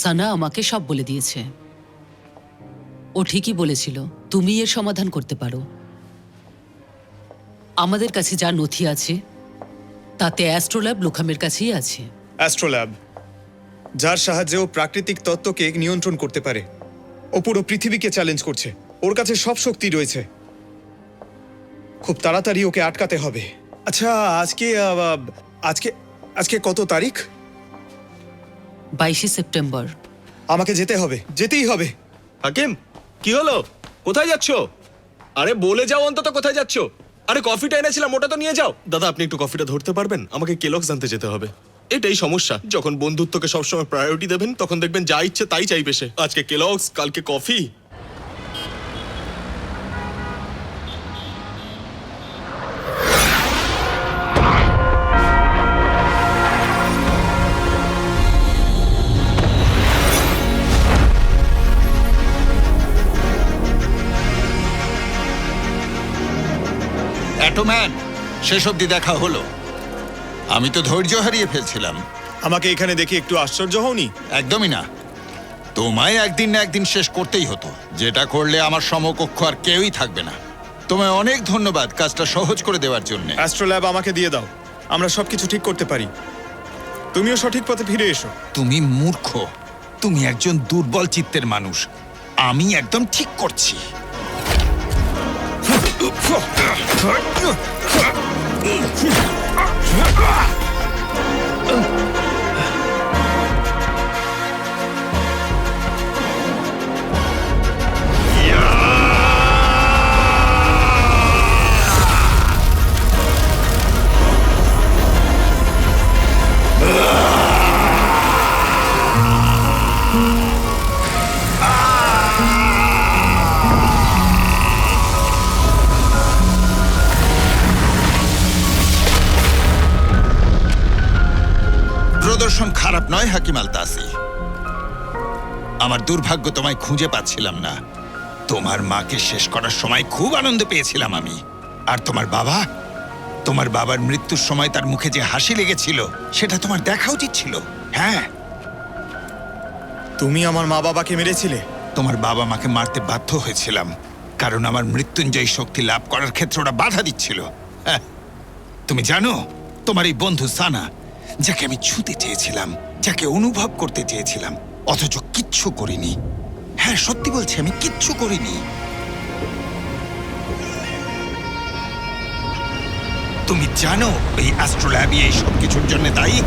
সানা আমাকে সব বলে দিয়েছে। ও ঠিকই বলেছিল, তুমি এর সমাধান করতে পারো। আমাদের কাছে যা নথি আছে তাতে অ্যাস্ট্রোল্যাব লোখামের কাছেই আছে। অ্যাস্ট্রোল্যাব, যার সাহায্যে ও প্রাকৃতিক তত্ত্বকে নিয়ন্ত্রণ করতে পারে। ও পুরো পৃথিবীকে চ্যালেঞ্জ করছে। ওর কাছে সব শক্তি রয়েছে। খুব তাড়াতাড়ি ওকে আটকাতে হবে। আচ্ছা, আজকে কত তারিখ? 22 সেপ্টেম্বর। আমাকে যেতে হবে, যেতেই হবে। হাকিম, কি হলো? কোথায় যাচ্ছো? আরে বলে যাও অন্তত কোথায় যাচ্ছো। আরে কফিটা এনেছিলাম, ওটা তো নিয়ে যাও। দাদা, আপনি একটু কফিটা ধরতে পারবেন? আমাকে কেলগস আনতে যেতে হবে। এটাই সমস্যা, যখন বন্ধুত্বকে সবসময় প্রায়োরিটি দেবেন তখন দেখবেন যা ইচ্ছে তাই চাইবে সে। আজকে কেলগস, কালকে কফি। অ্যাটোম্যান, শেষ অবধি দেখা হলো। আমি তো ধৈর্য হারিয়ে ফেলছিলাম। আমাকে এখানে দেখে একটু আশ্চর্য হওনি? একদমই না। তোমায় একদিন না একদিন শেষ করতেই হতো, যেটা করলে আমার সমকক্ষ আর কেউই থাকবে না। তোমায় অনেক ধন্যবাদ কাজটা সহজ করে দেওয়ার জন্য। অ্যাস্ট্রোল্যাব আমাকে দিয়ে দাও, আমরা সবকিছু ঠিক করতে পারি। তুমিও সঠিক পথে ফিরে এসো। তুমি মূর্খ, তুমি একজন দুর্বল চিত্তের মানুষ। আমি একদম ঠিক করছি। প্রদর্শন খারাপ নয় হাকিম আলতাসি। আমার দুর্ভাগ্য তোমায় খুঁজে পাচ্ছিলাম না। তোমার মাকে শেষ করার সময় খুব আনন্দ পেয়েছিলাম আমি। আর তোমার বাবার মৃত্যুর সময় তার মুখে যে হাসি লেগেছিল সেটা তোমার দেখা উচিত ছিল। হ্যাঁ, তুমি আমার মা বাবাকে মেরেছিলে? তোমার বাবা মাকে মারতে বাধ্য হয়েছিলাম, কারণ আমার মৃত্যুঞ্জয়ী শক্তি লাভ করার ক্ষেত্রে ওরা বাধা দিচ্ছিল। হ্যাঁ, তুমি জানো তোমার এই বন্ধু সানা, যাকে আমি ছুঁতে চেয়েছিলাম, যাকে অনুভব করতে চেয়েছিলাম, অথচ কিচ্ছু করিনি। হ্যাঁ, সত্যি বলছি, আমি কিচ্ছু করিনি। তুমি জানো এই অ্যাস্ট্রোল্যাবই এই সব কিছুর জন্য দায়ী।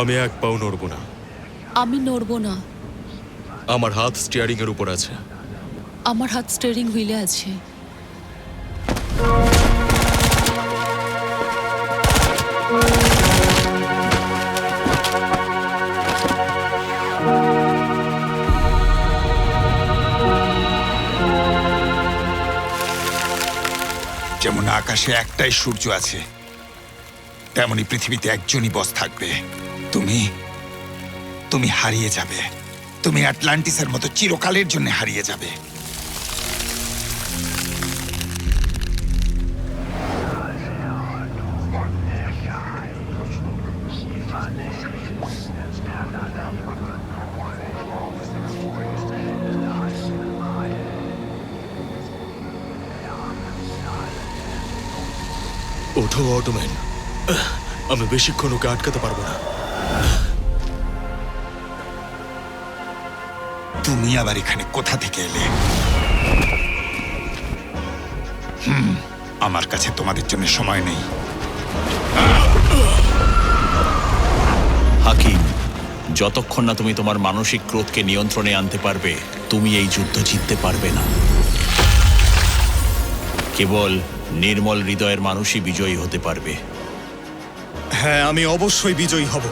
আমি এক পাও নড়ব না। আমি নড়বো না। আমার হাত স্টিয়ারিং এর উপর আছে। আমার হাত স্টিয়ারিং হুইলে আছে। যেমন আকাশে একটাই সূর্য আছে, তেমনি পৃথিবীতে একজনই বস থাকবে। তুমি হারিয়ে যাবে। তুমি আটলান্টিসের মতো চিরকালের জন্য হারিয়ে যাবে। ওঠো অটোম্যান, আমি বেশিক্ষণ ওকে আটকাতে পারবো না। তুমি আবার এখানে কোথা থেকে এলে? আমার কাছে তোমাদের জন্য সময় নেই। হাকিম, যতক্ষণ না তুমি তোমার মানসিক ক্রোধকে নিয়ন্ত্রণে আনতে পারবে, তুমি এই যুদ্ধ জিততে পারবে না। কেবল নির্মল হৃদয়ের মানুষই বিজয়ী হতে পারবে। হ্যাঁ, আমি অবশ্যই বিজয়ী হব।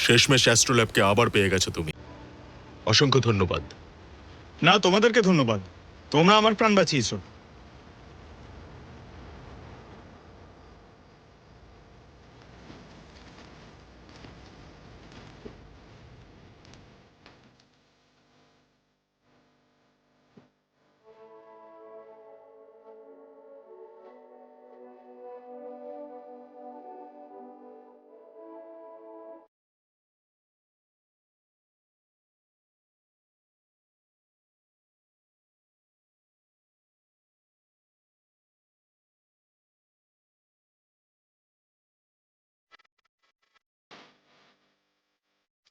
শেষমেশ অ্যাস্ট্রোল্যাবকে আবার পেয়ে গেছো তুমি। অসংখ্য ধন্যবাদ। না, তোমাদেরকে ধন্যবাদ। তোমরা আমার প্রাণ বাঁচিয়েছো।